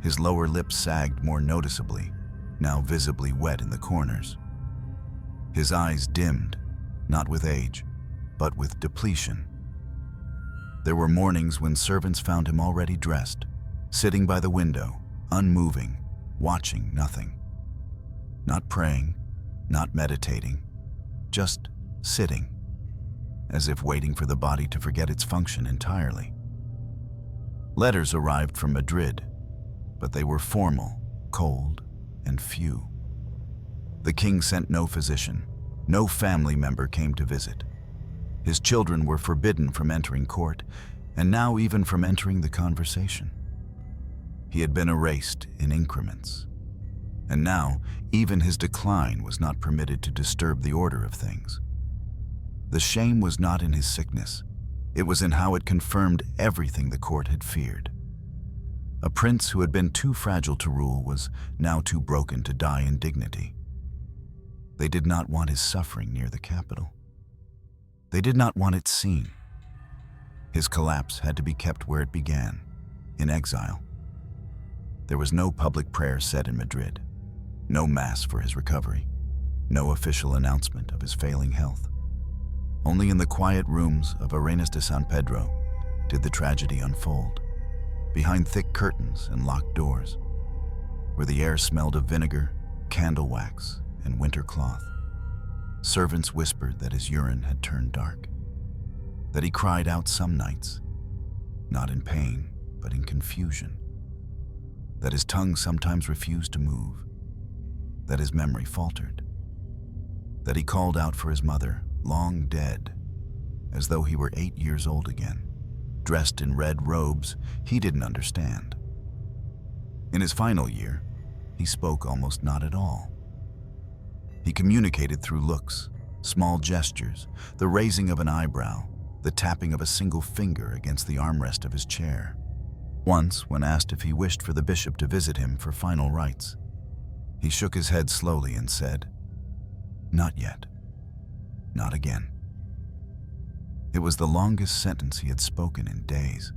His lower lip sagged more noticeably, now visibly wet in the corners. His eyes dimmed, not with age, but with depletion. There were mornings when servants found him already dressed, sitting by the window, unmoving, watching nothing. Not praying, not meditating, just sitting, as if waiting for the body to forget its function entirely. Letters arrived from Madrid, but they were formal, cold, and few. The king sent no physician. No family member came to visit. His children were forbidden from entering court, and now even from entering the conversation. He had been erased in increments. And now, even his decline was not permitted to disturb the order of things. The shame was not in his sickness. It was in how it confirmed everything the court had feared. A prince who had been too fragile to rule was now too broken to die in dignity. They did not want his suffering near the capital. They did not want it seen. His collapse had to be kept where it began, in exile. There was no public prayer said in Madrid, no mass for his recovery, no official announcement of his failing health. Only in the quiet rooms of Arenas de San Pedro did the tragedy unfold, behind thick curtains and locked doors, where the air smelled of vinegar, candle wax, and winter cloth. Servants whispered that his urine had turned dark, that he cried out some nights, not in pain, but in confusion, that his tongue sometimes refused to move, that his memory faltered, that he called out for his mother, long dead, as though he were 8 years old again, dressed in red robes he didn't understand. In his final year, he spoke almost not at all. He communicated through looks, small gestures, the raising of an eyebrow, the tapping of a single finger against the armrest of his chair. Once, when asked if he wished for the bishop to visit him for final rites, he shook his head slowly and said, "Not yet. Not again." It was the longest sentence he had spoken in days.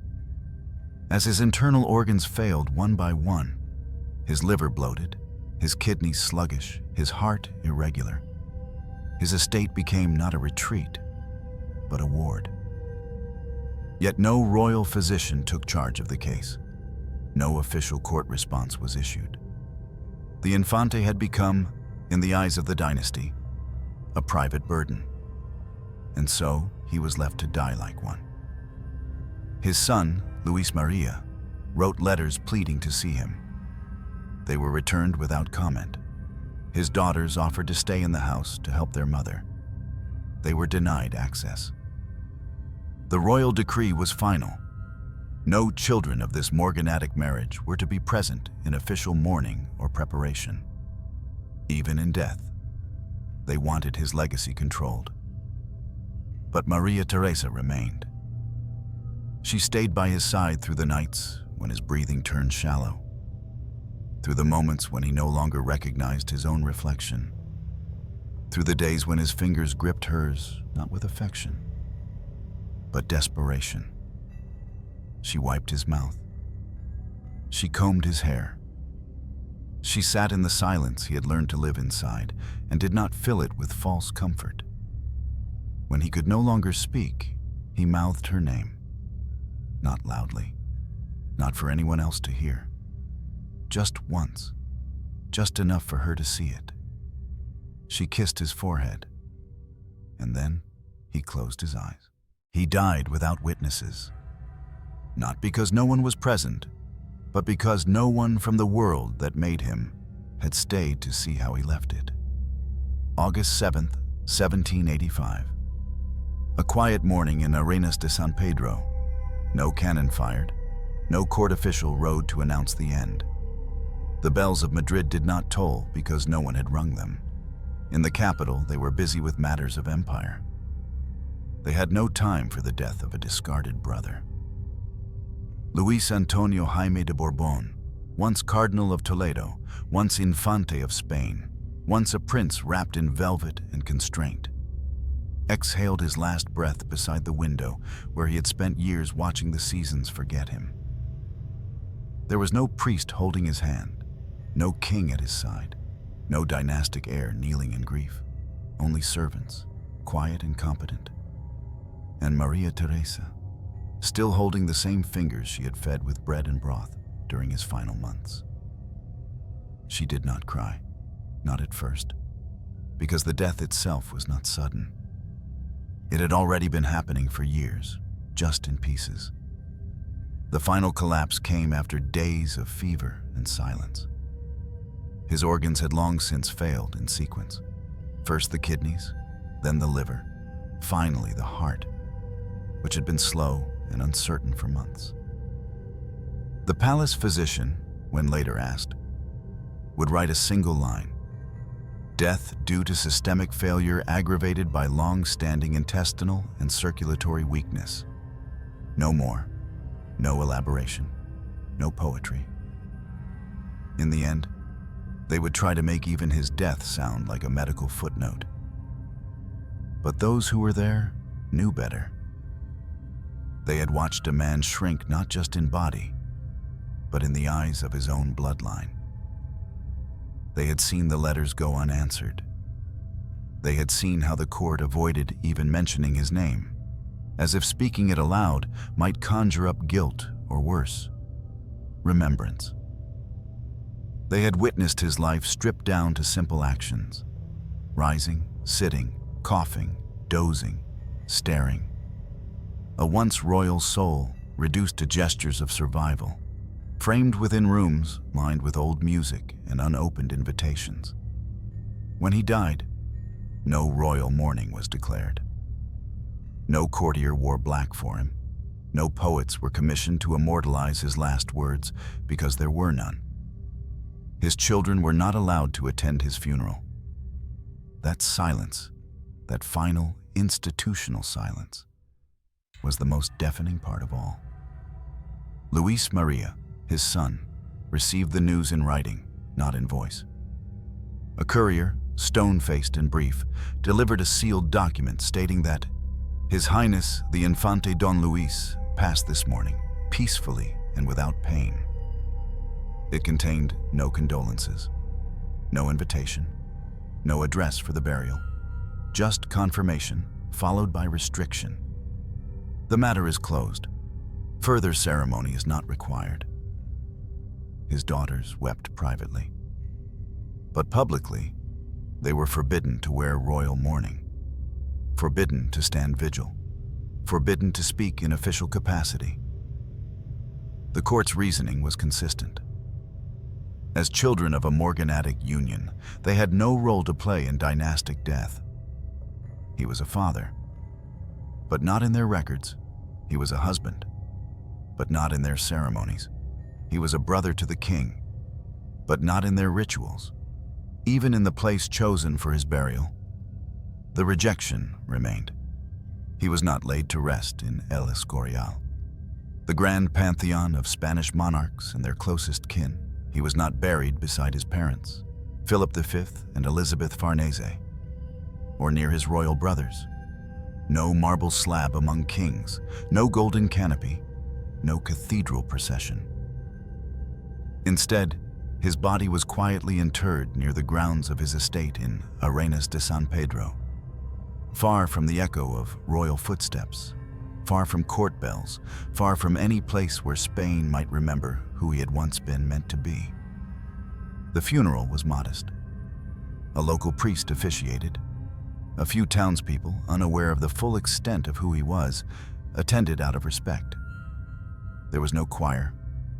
As his internal organs failed one by one, his liver bloated, his kidneys sluggish, his heart irregular, his estate became not a retreat, but a ward. Yet no royal physician took charge of the case. No official court response was issued. The Infante had become, in the eyes of the dynasty, a private burden, and so he was left to die like one. His son, Luis Maria, wrote letters pleading to see him. They were returned without comment. His daughters offered to stay in the house to help their mother. They were denied access. The royal decree was final. No children of this morganatic marriage were to be present in official mourning or preparation. Even in death, they wanted his legacy controlled. But Maria Teresa remained. She stayed by his side through the nights when his breathing turned shallow, through the moments when he no longer recognized his own reflection, through the days when his fingers gripped hers, not with affection, but desperation. She wiped his mouth. She combed his hair. She sat in the silence he had learned to live inside and did not fill it with false comfort. When he could no longer speak, he mouthed her name. Not loudly, not for anyone else to hear. Just once, just enough for her to see it. She kissed his forehead, and then he closed his eyes. He died without witnesses, not because no one was present, but because no one from the world that made him had stayed to see how he left it. August 7th, 1785. A quiet morning in Arenas de San Pedro. No cannon fired. No court official rode to announce the end. The bells of Madrid did not toll because no one had rung them. In the capital, they were busy with matters of empire. They had no time for the death of a discarded brother. Luis Antonio Jaime de Borbón, once Cardinal of Toledo, once Infante of Spain, once a prince wrapped in velvet and constraint, exhaled his last breath beside the window where he had spent years watching the seasons forget him. There was no priest holding his hand, no king at his side, no dynastic heir kneeling in grief, only servants, quiet and competent. And Maria Teresa, still holding the same fingers she had fed with bread and broth during his final months. She did not cry, not at first, because the death itself was not sudden. It had already been happening for years, just in pieces. The final collapse came after days of fever and silence. His organs had long since failed in sequence. First the kidneys, then the liver, finally the heart, which had been slow and uncertain for months. The palace physician, when later asked, would write a single line: death due to systemic failure aggravated by long-standing intestinal and circulatory weakness. No more, no elaboration. no poetry. In the end, they would try to make even his death sound like a medical footnote. But those who were there knew better. They had watched a man shrink not just in body, but in the eyes of his own bloodline. They had seen the letters go unanswered. They had seen how the court avoided even mentioning his name, as if speaking it aloud might conjure up guilt or worse, remembrance. They had witnessed his life stripped down to simple actions: rising, sitting, coughing, dozing, staring. A once royal soul reduced to gestures of survival, framed within rooms lined with old music and unopened invitations. When he died, no royal mourning was declared. No courtier wore black for him. No poets were commissioned to immortalize his last words, because there were none. His children were not allowed to attend his funeral. That silence, that final institutional silence, was the most deafening part of all. Luis Maria, his son, received the news in writing, not in voice. A courier, stone-faced and brief, delivered a sealed document stating that His Highness the Infante Don Luis passed this morning, peacefully and without pain. It contained no condolences, no invitation, no address for the burial, just confirmation followed by restriction. The matter is closed. Further ceremony is not required. His daughters wept privately. But publicly, they were forbidden to wear royal mourning, forbidden to stand vigil, forbidden to speak in official capacity. The court's reasoning was consistent. As children of a morganatic union, they had no role to play in dynastic death. He was a father, but not in their records. He was a husband, but not in their ceremonies. He was a brother to the king, but not in their rituals. Even in the place chosen for his burial, the rejection remained. He was not laid to rest in El Escorial, the grand pantheon of Spanish monarchs and their closest kin. He was not buried beside his parents, Philip V and Elizabeth Farnese, or near his royal brothers. No marble slab among kings, no golden canopy, no cathedral procession. Instead, his body was quietly interred near the grounds of his estate in Arenas de San Pedro, far from the echo of royal footsteps, far from court bells, far from any place where Spain might remember who he had once been meant to be. The funeral was modest. A local priest officiated. A few townspeople, unaware of the full extent of who he was, attended out of respect. There was no choir,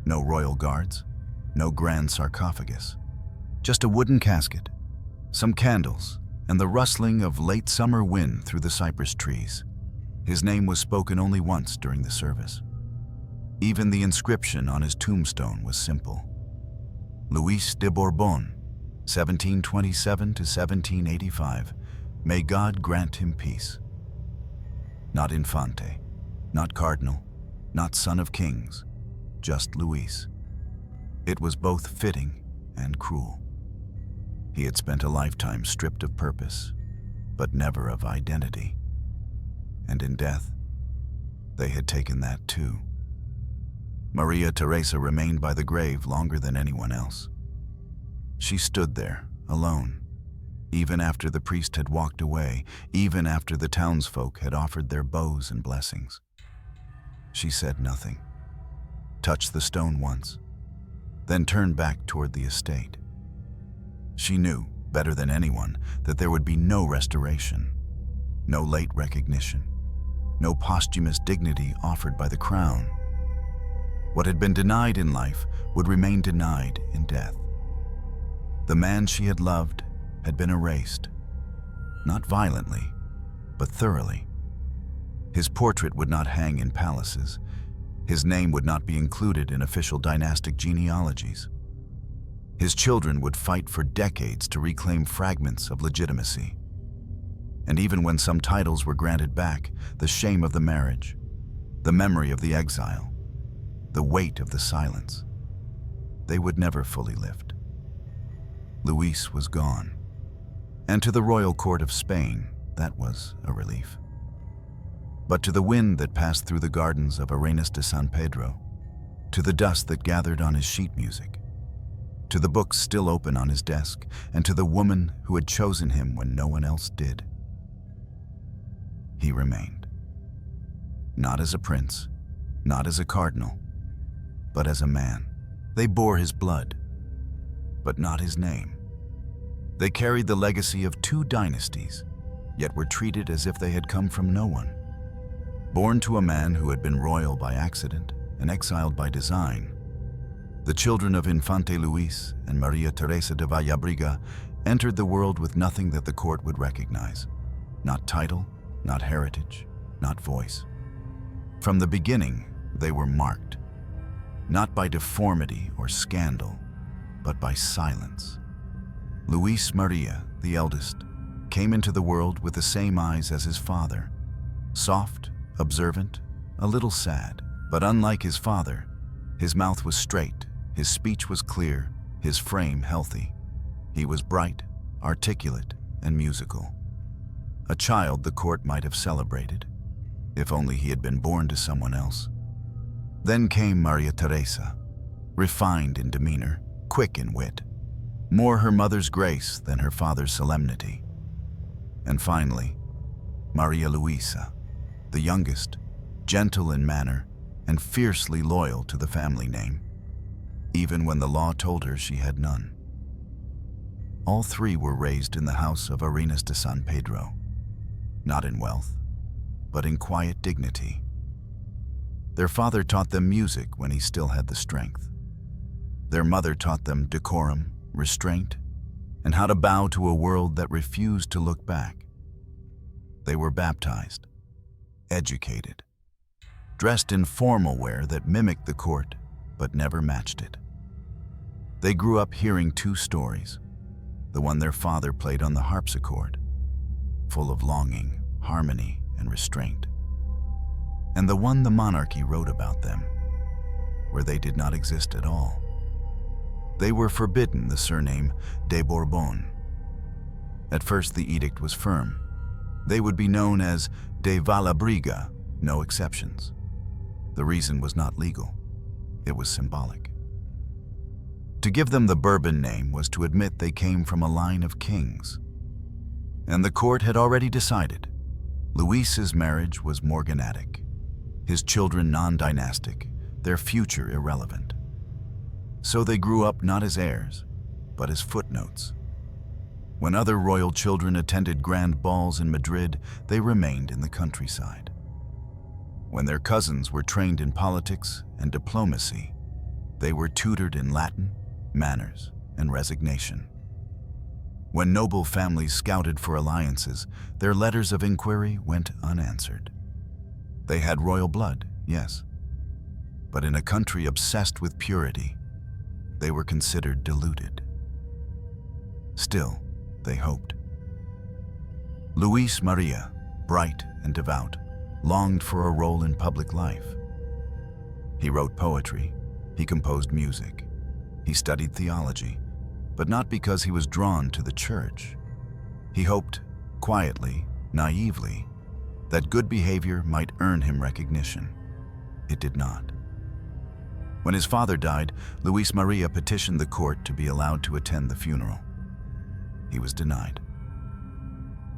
no royal guards, no grand sarcophagus. Just a wooden casket, some candles, and the rustling of late summer wind through the cypress trees. His name was spoken only once during the service. Even the inscription on his tombstone was simple: Luis de Borbon, 1727 to 1785. May God grant him peace. Not Infante, not Cardinal, not son of kings, just Luis. It was both fitting and cruel. He had spent a lifetime stripped of purpose, but never of identity. And in death, they had taken that too. Maria Teresa remained by the grave longer than anyone else. She stood there, alone, even after the priest had walked away, even after the townsfolk had offered their bows and blessings. She said nothing, touched the stone once, then turned back toward the estate. She knew, better than anyone, that there would be no restoration, no late recognition, no posthumous dignity offered by the crown. What had been denied in life would remain denied in death. The man she had loved had been erased, not violently, but thoroughly. His portrait would not hang in palaces. His name would not be included in official dynastic genealogies. His children would fight for decades to reclaim fragments of legitimacy. And even when some titles were granted back, the shame of the marriage, the memory of the exile, the weight of the silence, they would never fully lift. Luis was gone, and to the royal court of Spain, that was a relief. But to the wind that passed through the gardens of Arenas de San Pedro, to the dust that gathered on his sheet music, to the books still open on his desk, and to the woman who had chosen him when no one else did, he remained. Not as a prince, not as a cardinal, but as a man. They bore his blood, but not his name. They carried the legacy of 2 dynasties, yet were treated as if they had come from no one. Born to a man who had been royal by accident and exiled by design, the children of Infante Luis and Maria Teresa de Vallabriga entered the world with nothing that the court would recognize. Not title, not heritage, not voice. From the beginning, they were marked, not by deformity or scandal, but by silence. Luis Maria, the eldest, came into the world with the same eyes as his father, soft, observant, a little sad. But unlike his father, his mouth was straight, his speech was clear, his frame healthy. He was bright, articulate, and musical. A child the court might have celebrated, if only he had been born to someone else. Then came Maria Teresa, refined in demeanor, quick in wit, more her mother's grace than her father's solemnity. And finally, Maria Luisa, the youngest, gentle in manner, and fiercely loyal to the family name, even when the law told her she had none. All 3 were raised in the house of Arenas de San Pedro, not in wealth, but in quiet dignity. Their father taught them music when he still had the strength. Their mother taught them decorum, restraint, and how to bow to a world that refused to look back. They were baptized, educated, dressed in formal wear that mimicked the court but never matched it. They grew up hearing 2 stories, the one their father played on the harpsichord, full of longing, harmony, and restraint, and the one the monarchy wrote about them, where they did not exist at all. They were forbidden the surname de Bourbon. At first the edict was firm. They would be known as de Vallabriga, no exceptions. The reason was not legal, it was symbolic. To give them the Bourbon name was to admit they came from a line of kings. And the court had already decided. Luis's marriage was morganatic, his children non-dynastic, their future irrelevant. So they grew up not as heirs, but as footnotes. When other royal children attended grand balls in Madrid, they remained in the countryside. When their cousins were trained in politics and diplomacy, they were tutored in Latin, manners, and resignation. When noble families scouted for alliances, their letters of inquiry went unanswered. They had royal blood, yes, but in a country obsessed with purity, they were considered deluded. Still, they hoped. Luis Maria, bright and devout, longed for a role in public life. He wrote poetry, he composed music, he studied theology, but not because he was drawn to the church. He hoped, quietly, naively, that good behavior might earn him recognition. It did not. When his father died, Luis Maria petitioned the court to be allowed to attend the funeral. He was denied.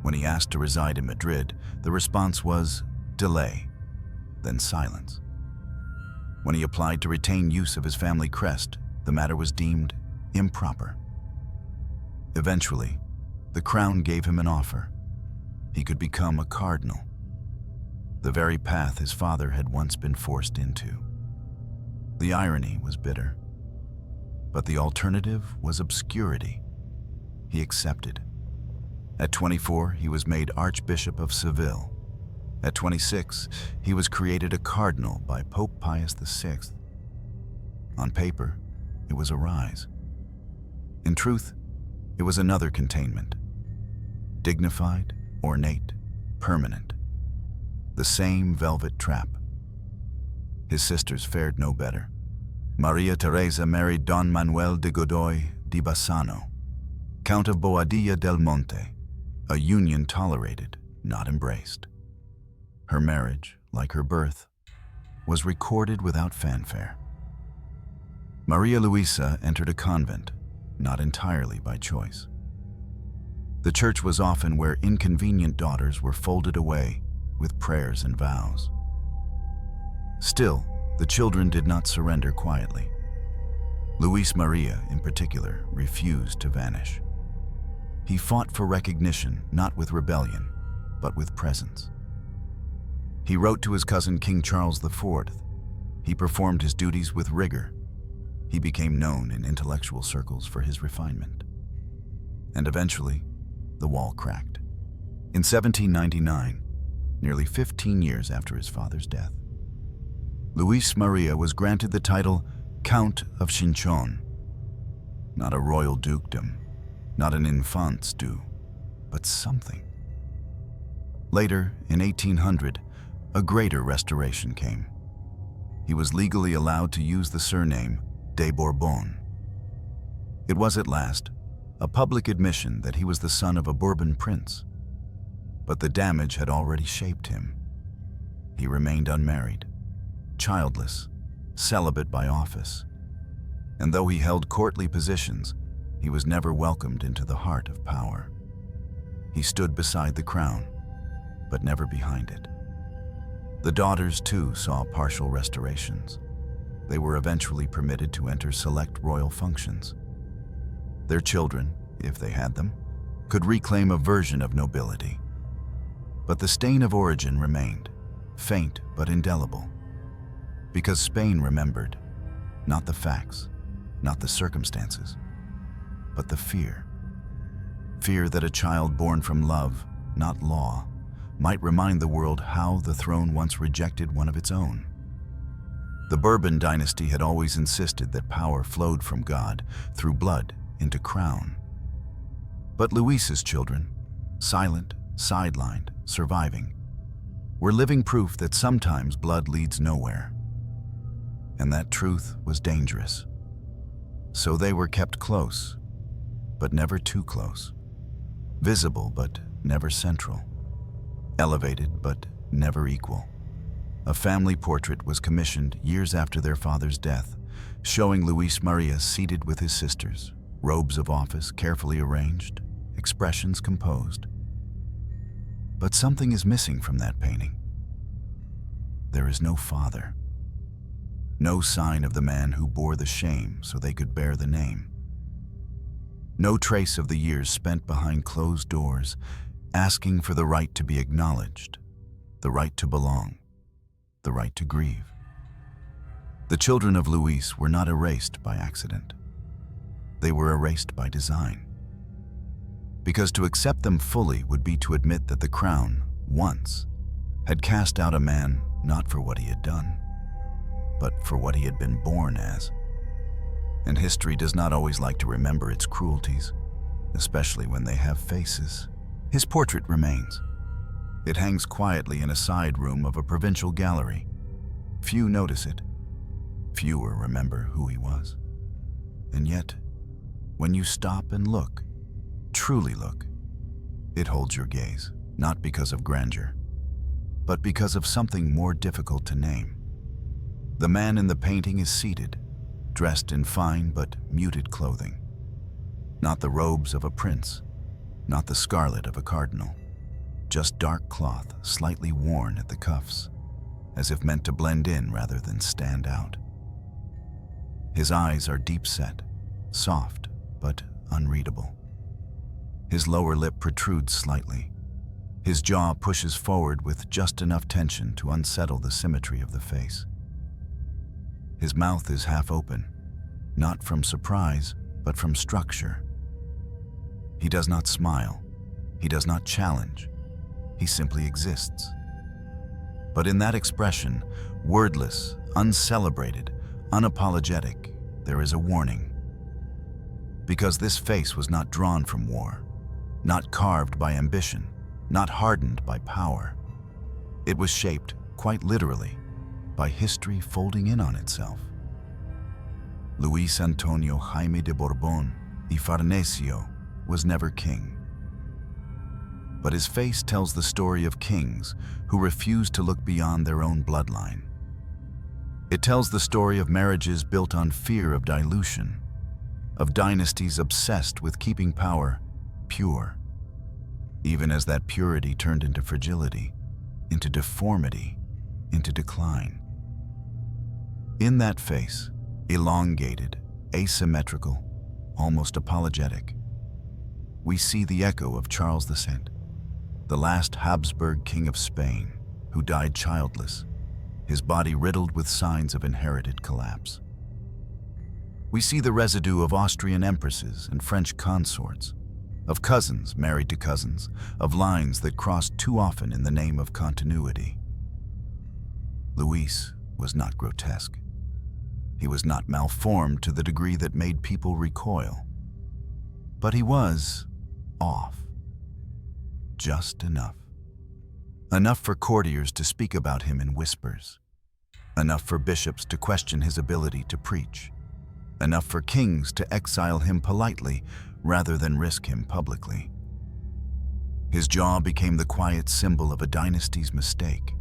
When he asked to reside in Madrid, the response was delay, then silence. When he applied to retain use of his family crest, the matter was deemed improper. Eventually, the crown gave him an offer. He could become a cardinal, the very path his father had once been forced into. The irony was bitter, but the alternative was obscurity. He accepted. At 24, he was made Archbishop of Seville. At 26, he was created a cardinal by Pope Pius VI. On paper, it was a rise. In truth, it was another containment. Dignified, ornate, permanent. The same velvet trap. His sisters fared no better. Maria Teresa married Don Manuel de Godoy di Bassano, Count of Boadilla del Monte, a union tolerated, not embraced. Her marriage, like her birth, was recorded without fanfare. Maria Luisa entered a convent, not entirely by choice. The church was often where inconvenient daughters were folded away with prayers and vows. Still, the children did not surrender quietly. Luis Maria, in particular, refused to vanish. He fought for recognition, not with rebellion, but with presence. He wrote to his cousin King Charles IV. He performed his duties with rigor. He became known in intellectual circles for his refinement. And eventually, the wall cracked. In 1799, nearly 15 years after his father's death, Luis Maria was granted the title Count of Chinchon. Not a royal dukedom, not an infant's due, but something. Later, in 1800, a greater restoration came. He was legally allowed to use the surname de Bourbon. It was at last a public admission that he was the son of a Bourbon prince. But the damage had already shaped him. He remained unmarried, childless, celibate by office. And though he held courtly positions, he was never welcomed into the heart of power. He stood beside the crown, but never behind it. The daughters, too, saw partial restorations. They were eventually permitted to enter select royal functions. Their children, if they had them, could reclaim a version of nobility. But the stain of origin remained, faint but indelible. Because Spain remembered, not the facts, not the circumstances, but the fear. Fear that a child born from love, not law, might remind the world how the throne once rejected one of its own. The Bourbon dynasty had always insisted that power flowed from God through blood into crown. But Luis's children, silent, sidelined, surviving, were living proof that sometimes blood leads nowhere. And that truth was dangerous. So they were kept close, but never too close. Visible, but never central. Elevated, but never equal. A family portrait was commissioned years after their father's death, showing Luis Maria seated with his sisters, robes of office carefully arranged, expressions composed. But something is missing from that painting. There is no father. No sign of the man who bore the shame so they could bear the name. No trace of the years spent behind closed doors, asking for the right to be acknowledged, the right to belong, the right to grieve. The children of Luis were not erased by accident. They were erased by design. Because to accept them fully would be to admit that the crown, once, had cast out a man not for what he had done, but for what he had been born as. And history does not always like to remember its cruelties, especially when they have faces. His portrait remains. It hangs quietly in a side room of a provincial gallery. Few notice it. Fewer remember who he was. And yet, when you stop and look, truly look, it holds your gaze, not because of grandeur, but because of something more difficult to name. The man in the painting is seated, dressed in fine but muted clothing. Not the robes of a prince, not the scarlet of a cardinal, just dark cloth slightly worn at the cuffs, as if meant to blend in rather than stand out. His eyes are deep set, soft but unreadable. His lower lip protrudes slightly. His jaw pushes forward with just enough tension to unsettle the symmetry of the face. His mouth is half open, not from surprise, but from structure. He does not smile. He does not challenge. He simply exists. But in that expression, wordless, uncelebrated, unapologetic, there is a warning. Because this face was not drawn from war, not carved by ambition, not hardened by power. It was shaped, quite literally, by history folding in on itself. Luis Antonio Jaime de Borbón y Farnesio was never king. But his face tells the story of kings who refuse to look beyond their own bloodline. It tells the story of marriages built on fear of dilution, of dynasties obsessed with keeping power pure, even as that purity turned into fragility, into deformity, into decline. In that face, elongated, asymmetrical, almost apologetic, we see the echo of Charles II, the last Habsburg king of Spain, who died childless, his body riddled with signs of inherited collapse. We see the residue of Austrian empresses and French consorts, of cousins married to cousins, of lines that crossed too often in the name of continuity. Luis was not grotesque. He was not malformed to the degree that made people recoil. But he was off. Just enough. Enough for courtiers to speak about him in whispers. Enough for bishops to question his ability to preach. Enough for kings to exile him politely rather than risk him publicly. His jaw became the quiet symbol of a dynasty's mistake,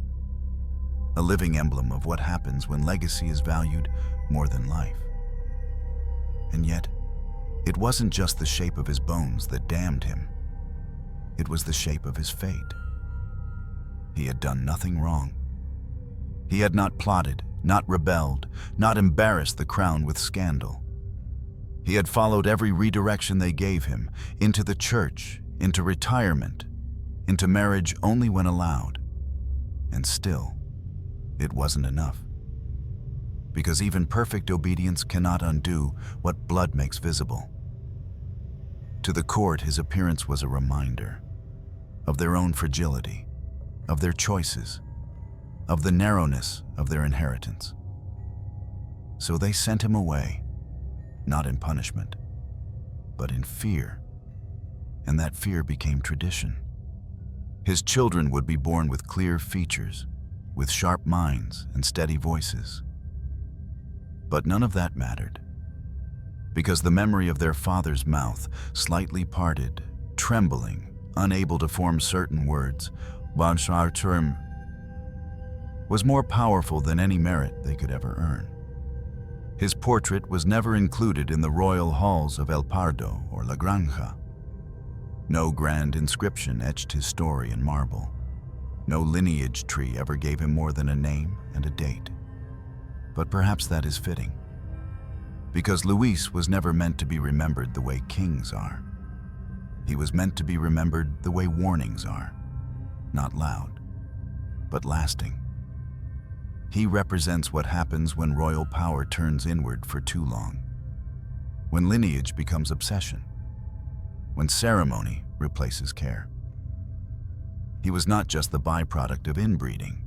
a living emblem of what happens when legacy is valued more than life. And yet, it wasn't just the shape of his bones that damned him. It was the shape of his fate. He had done nothing wrong. He had not plotted, not rebelled, not embarrassed the crown with scandal. He had followed every redirection they gave him, into the church, into retirement, into marriage only when allowed. And still, it wasn't enough. Because even perfect obedience cannot undo what blood makes visible. To the court, his appearance was a reminder of their own fragility, of their choices, of the narrowness of their inheritance. So they sent him away, not in punishment, but in fear. And that fear became tradition. His children would be born with clear features, with sharp minds and steady voices. But none of that mattered, because the memory of their father's mouth, slightly parted, trembling, unable to form certain words, was more powerful than any merit they could ever earn. His portrait was never included in the royal halls of El Pardo or La Granja. No grand inscription etched his story in marble. No lineage tree ever gave him more than a name and a date. But perhaps that is fitting, because Luis was never meant to be remembered the way kings are. He was meant to be remembered the way warnings are, not loud, but lasting. He represents what happens when royal power turns inward for too long, when lineage becomes obsession, when ceremony replaces care. He was not just the byproduct of inbreeding.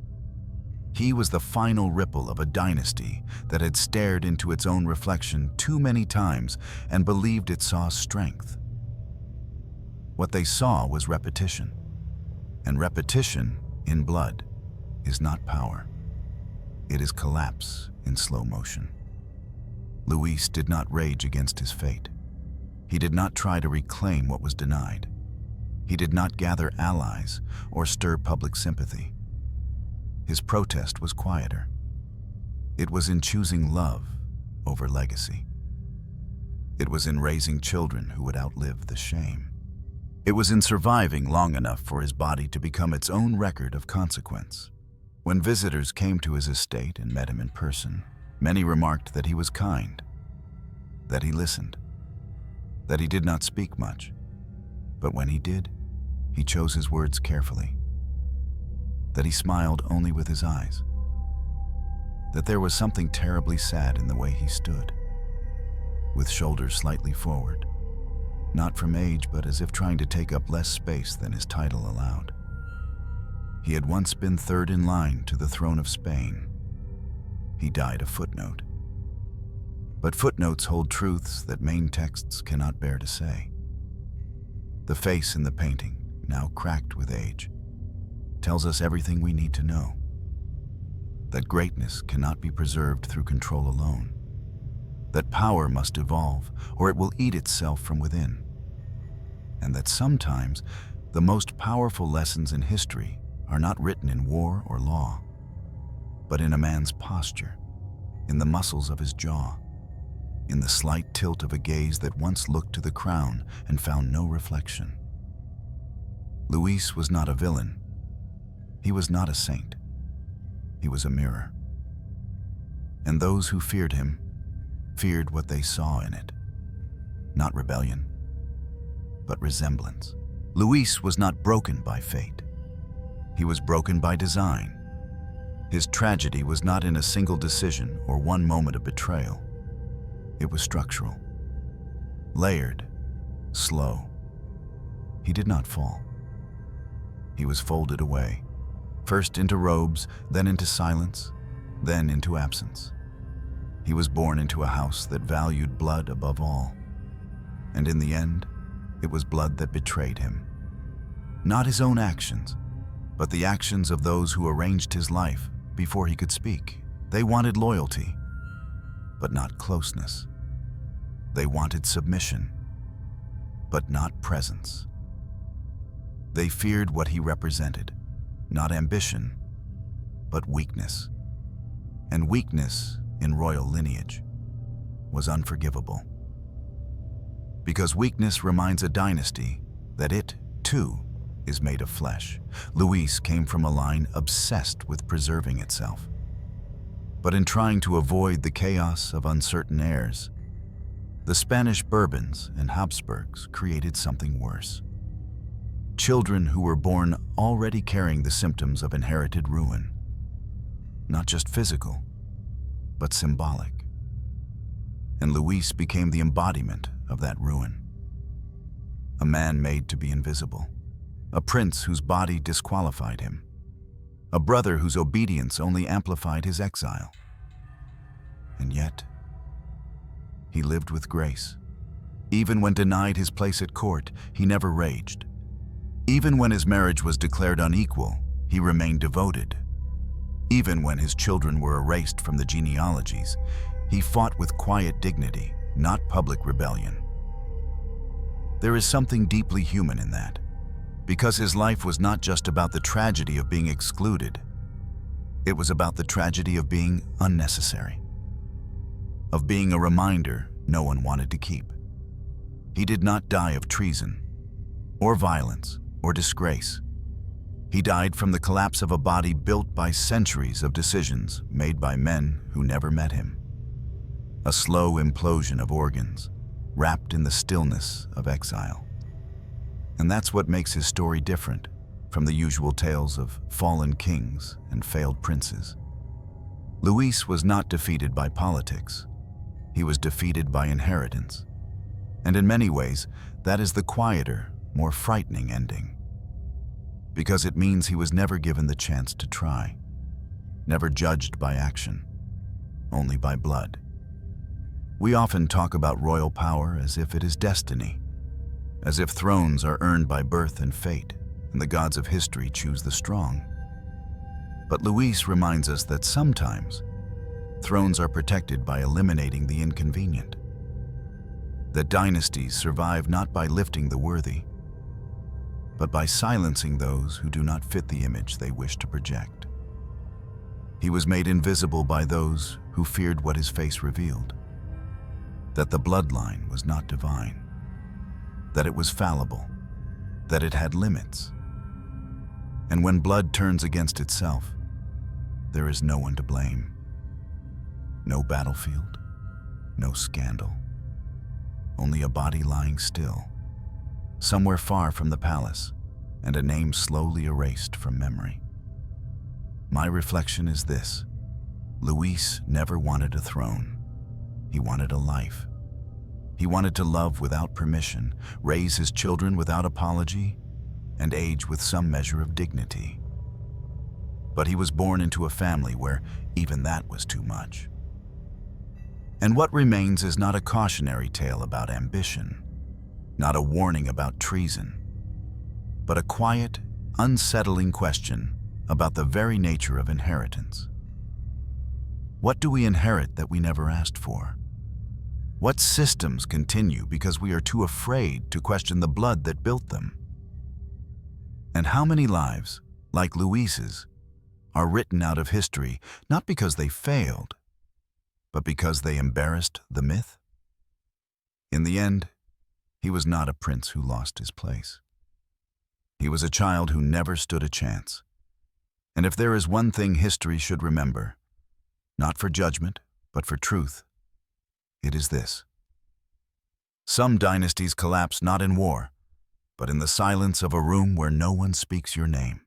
He was the final ripple of a dynasty that had stared into its own reflection too many times and believed it saw strength. What they saw was repetition, and repetition in blood is not power. It is collapse in slow motion. Luis did not rage against his fate. He did not try to reclaim what was denied. He did not gather allies or stir public sympathy. His protest was quieter. It was in choosing love over legacy. It was in raising children who would outlive the shame. It was in surviving long enough for his body to become its own record of consequence. When visitors came to his estate and met him in person, many remarked that he was kind, that he listened, that he did not speak much, but when he did, he chose his words carefully, that he smiled only with his eyes, that there was something terribly sad in the way he stood, with shoulders slightly forward, not from age, but as if trying to take up less space than his title allowed. He had once been third in line to the throne of Spain. He died a footnote. But footnotes hold truths that main texts cannot bear to say. The face in the painting, now cracked with age, tells us everything we need to know. That greatness cannot be preserved through control alone. that power must evolve or it will eat itself from within, and that sometimes the most powerful lessons in history are not written in war or law, but in a man's posture, in the muscles of his jaw, in the slight tilt of a gaze that once looked to the crown and found no reflection. Luis was not a villain. He was not a saint. He was a mirror. And those who feared him feared what they saw in it. Not rebellion, but resemblance. Luis was not broken by fate. He was broken by design. His tragedy was not in a single decision or one moment of betrayal. It was structural, layered, slow. He did not fall. He was folded away, first into robes, then into silence, then into absence. He was born into a house that valued blood above all. And in the end, it was blood that betrayed him. Not his own actions, but the actions of those who arranged his life before he could speak. They wanted loyalty, but not closeness. They wanted submission, but not presence. They feared what he represented, not ambition, but weakness. And weakness in royal lineage was unforgivable. Because weakness reminds a dynasty that it, too, is made of flesh. Luis came from a line obsessed with preserving itself. But in trying to avoid the chaos of uncertain heirs, the Spanish Bourbons and Habsburgs created something worse. Children who were born already carrying the symptoms of inherited ruin. Not just physical, but symbolic. And Luis became the embodiment of that ruin. A man made to be invisible. A prince whose body disqualified him. A brother whose obedience only amplified his exile. And yet, he lived with grace. Even when denied his place at court, he never raged. Even when his marriage was declared unequal, he remained devoted. Even when his children were erased from the genealogies, he fought with quiet dignity, not public rebellion. There is something deeply human in that, because his life was not just about the tragedy of being excluded. It was about the tragedy of being unnecessary, of being a reminder no one wanted to keep. He did not die of treason, or violence, or disgrace. He died from the collapse of a body built by centuries of decisions made by men who never met him. A slow implosion of organs, wrapped in the stillness of exile. And that's what makes his story different from the usual tales of fallen kings and failed princes. Luis was not defeated by politics. He was defeated by inheritance. And in many ways, that is the quieter, more frightening ending. Because it means he was never given the chance to try, never judged by action, only by blood. We often talk about royal power as if it is destiny, as if thrones are earned by birth and fate, and the gods of history choose the strong. But Luis reminds us that sometimes thrones are protected by eliminating the inconvenient, that dynasties survive not by lifting the worthy, but by silencing those who do not fit the image they wish to project. He was made invisible by those who feared what his face revealed, that the bloodline was not divine, that it was fallible, that it had limits. And when blood turns against itself, there is no one to blame. No battlefield, no scandal, only a body lying still, somewhere far from the palace, and a name slowly erased from memory. My reflection is this: Luis never wanted a throne. He wanted a life. He wanted to love without permission, raise his children without apology, and age with some measure of dignity. But he was born into a family where even that was too much. And what remains is not a cautionary tale about ambition, not a warning about treason, but a quiet, unsettling question about the very nature of inheritance. What do we inherit that we never asked for? What systems continue because we are too afraid to question the blood that built them? And how many lives, like Luis's, are written out of history not because they failed, but because they embarrassed the myth? In the end, he was not a prince who lost his place. He was a child who never stood a chance. And if there is one thing history should remember, not for judgment, but for truth, it is this: some dynasties collapse not in war, but in the silence of a room where no one speaks your name.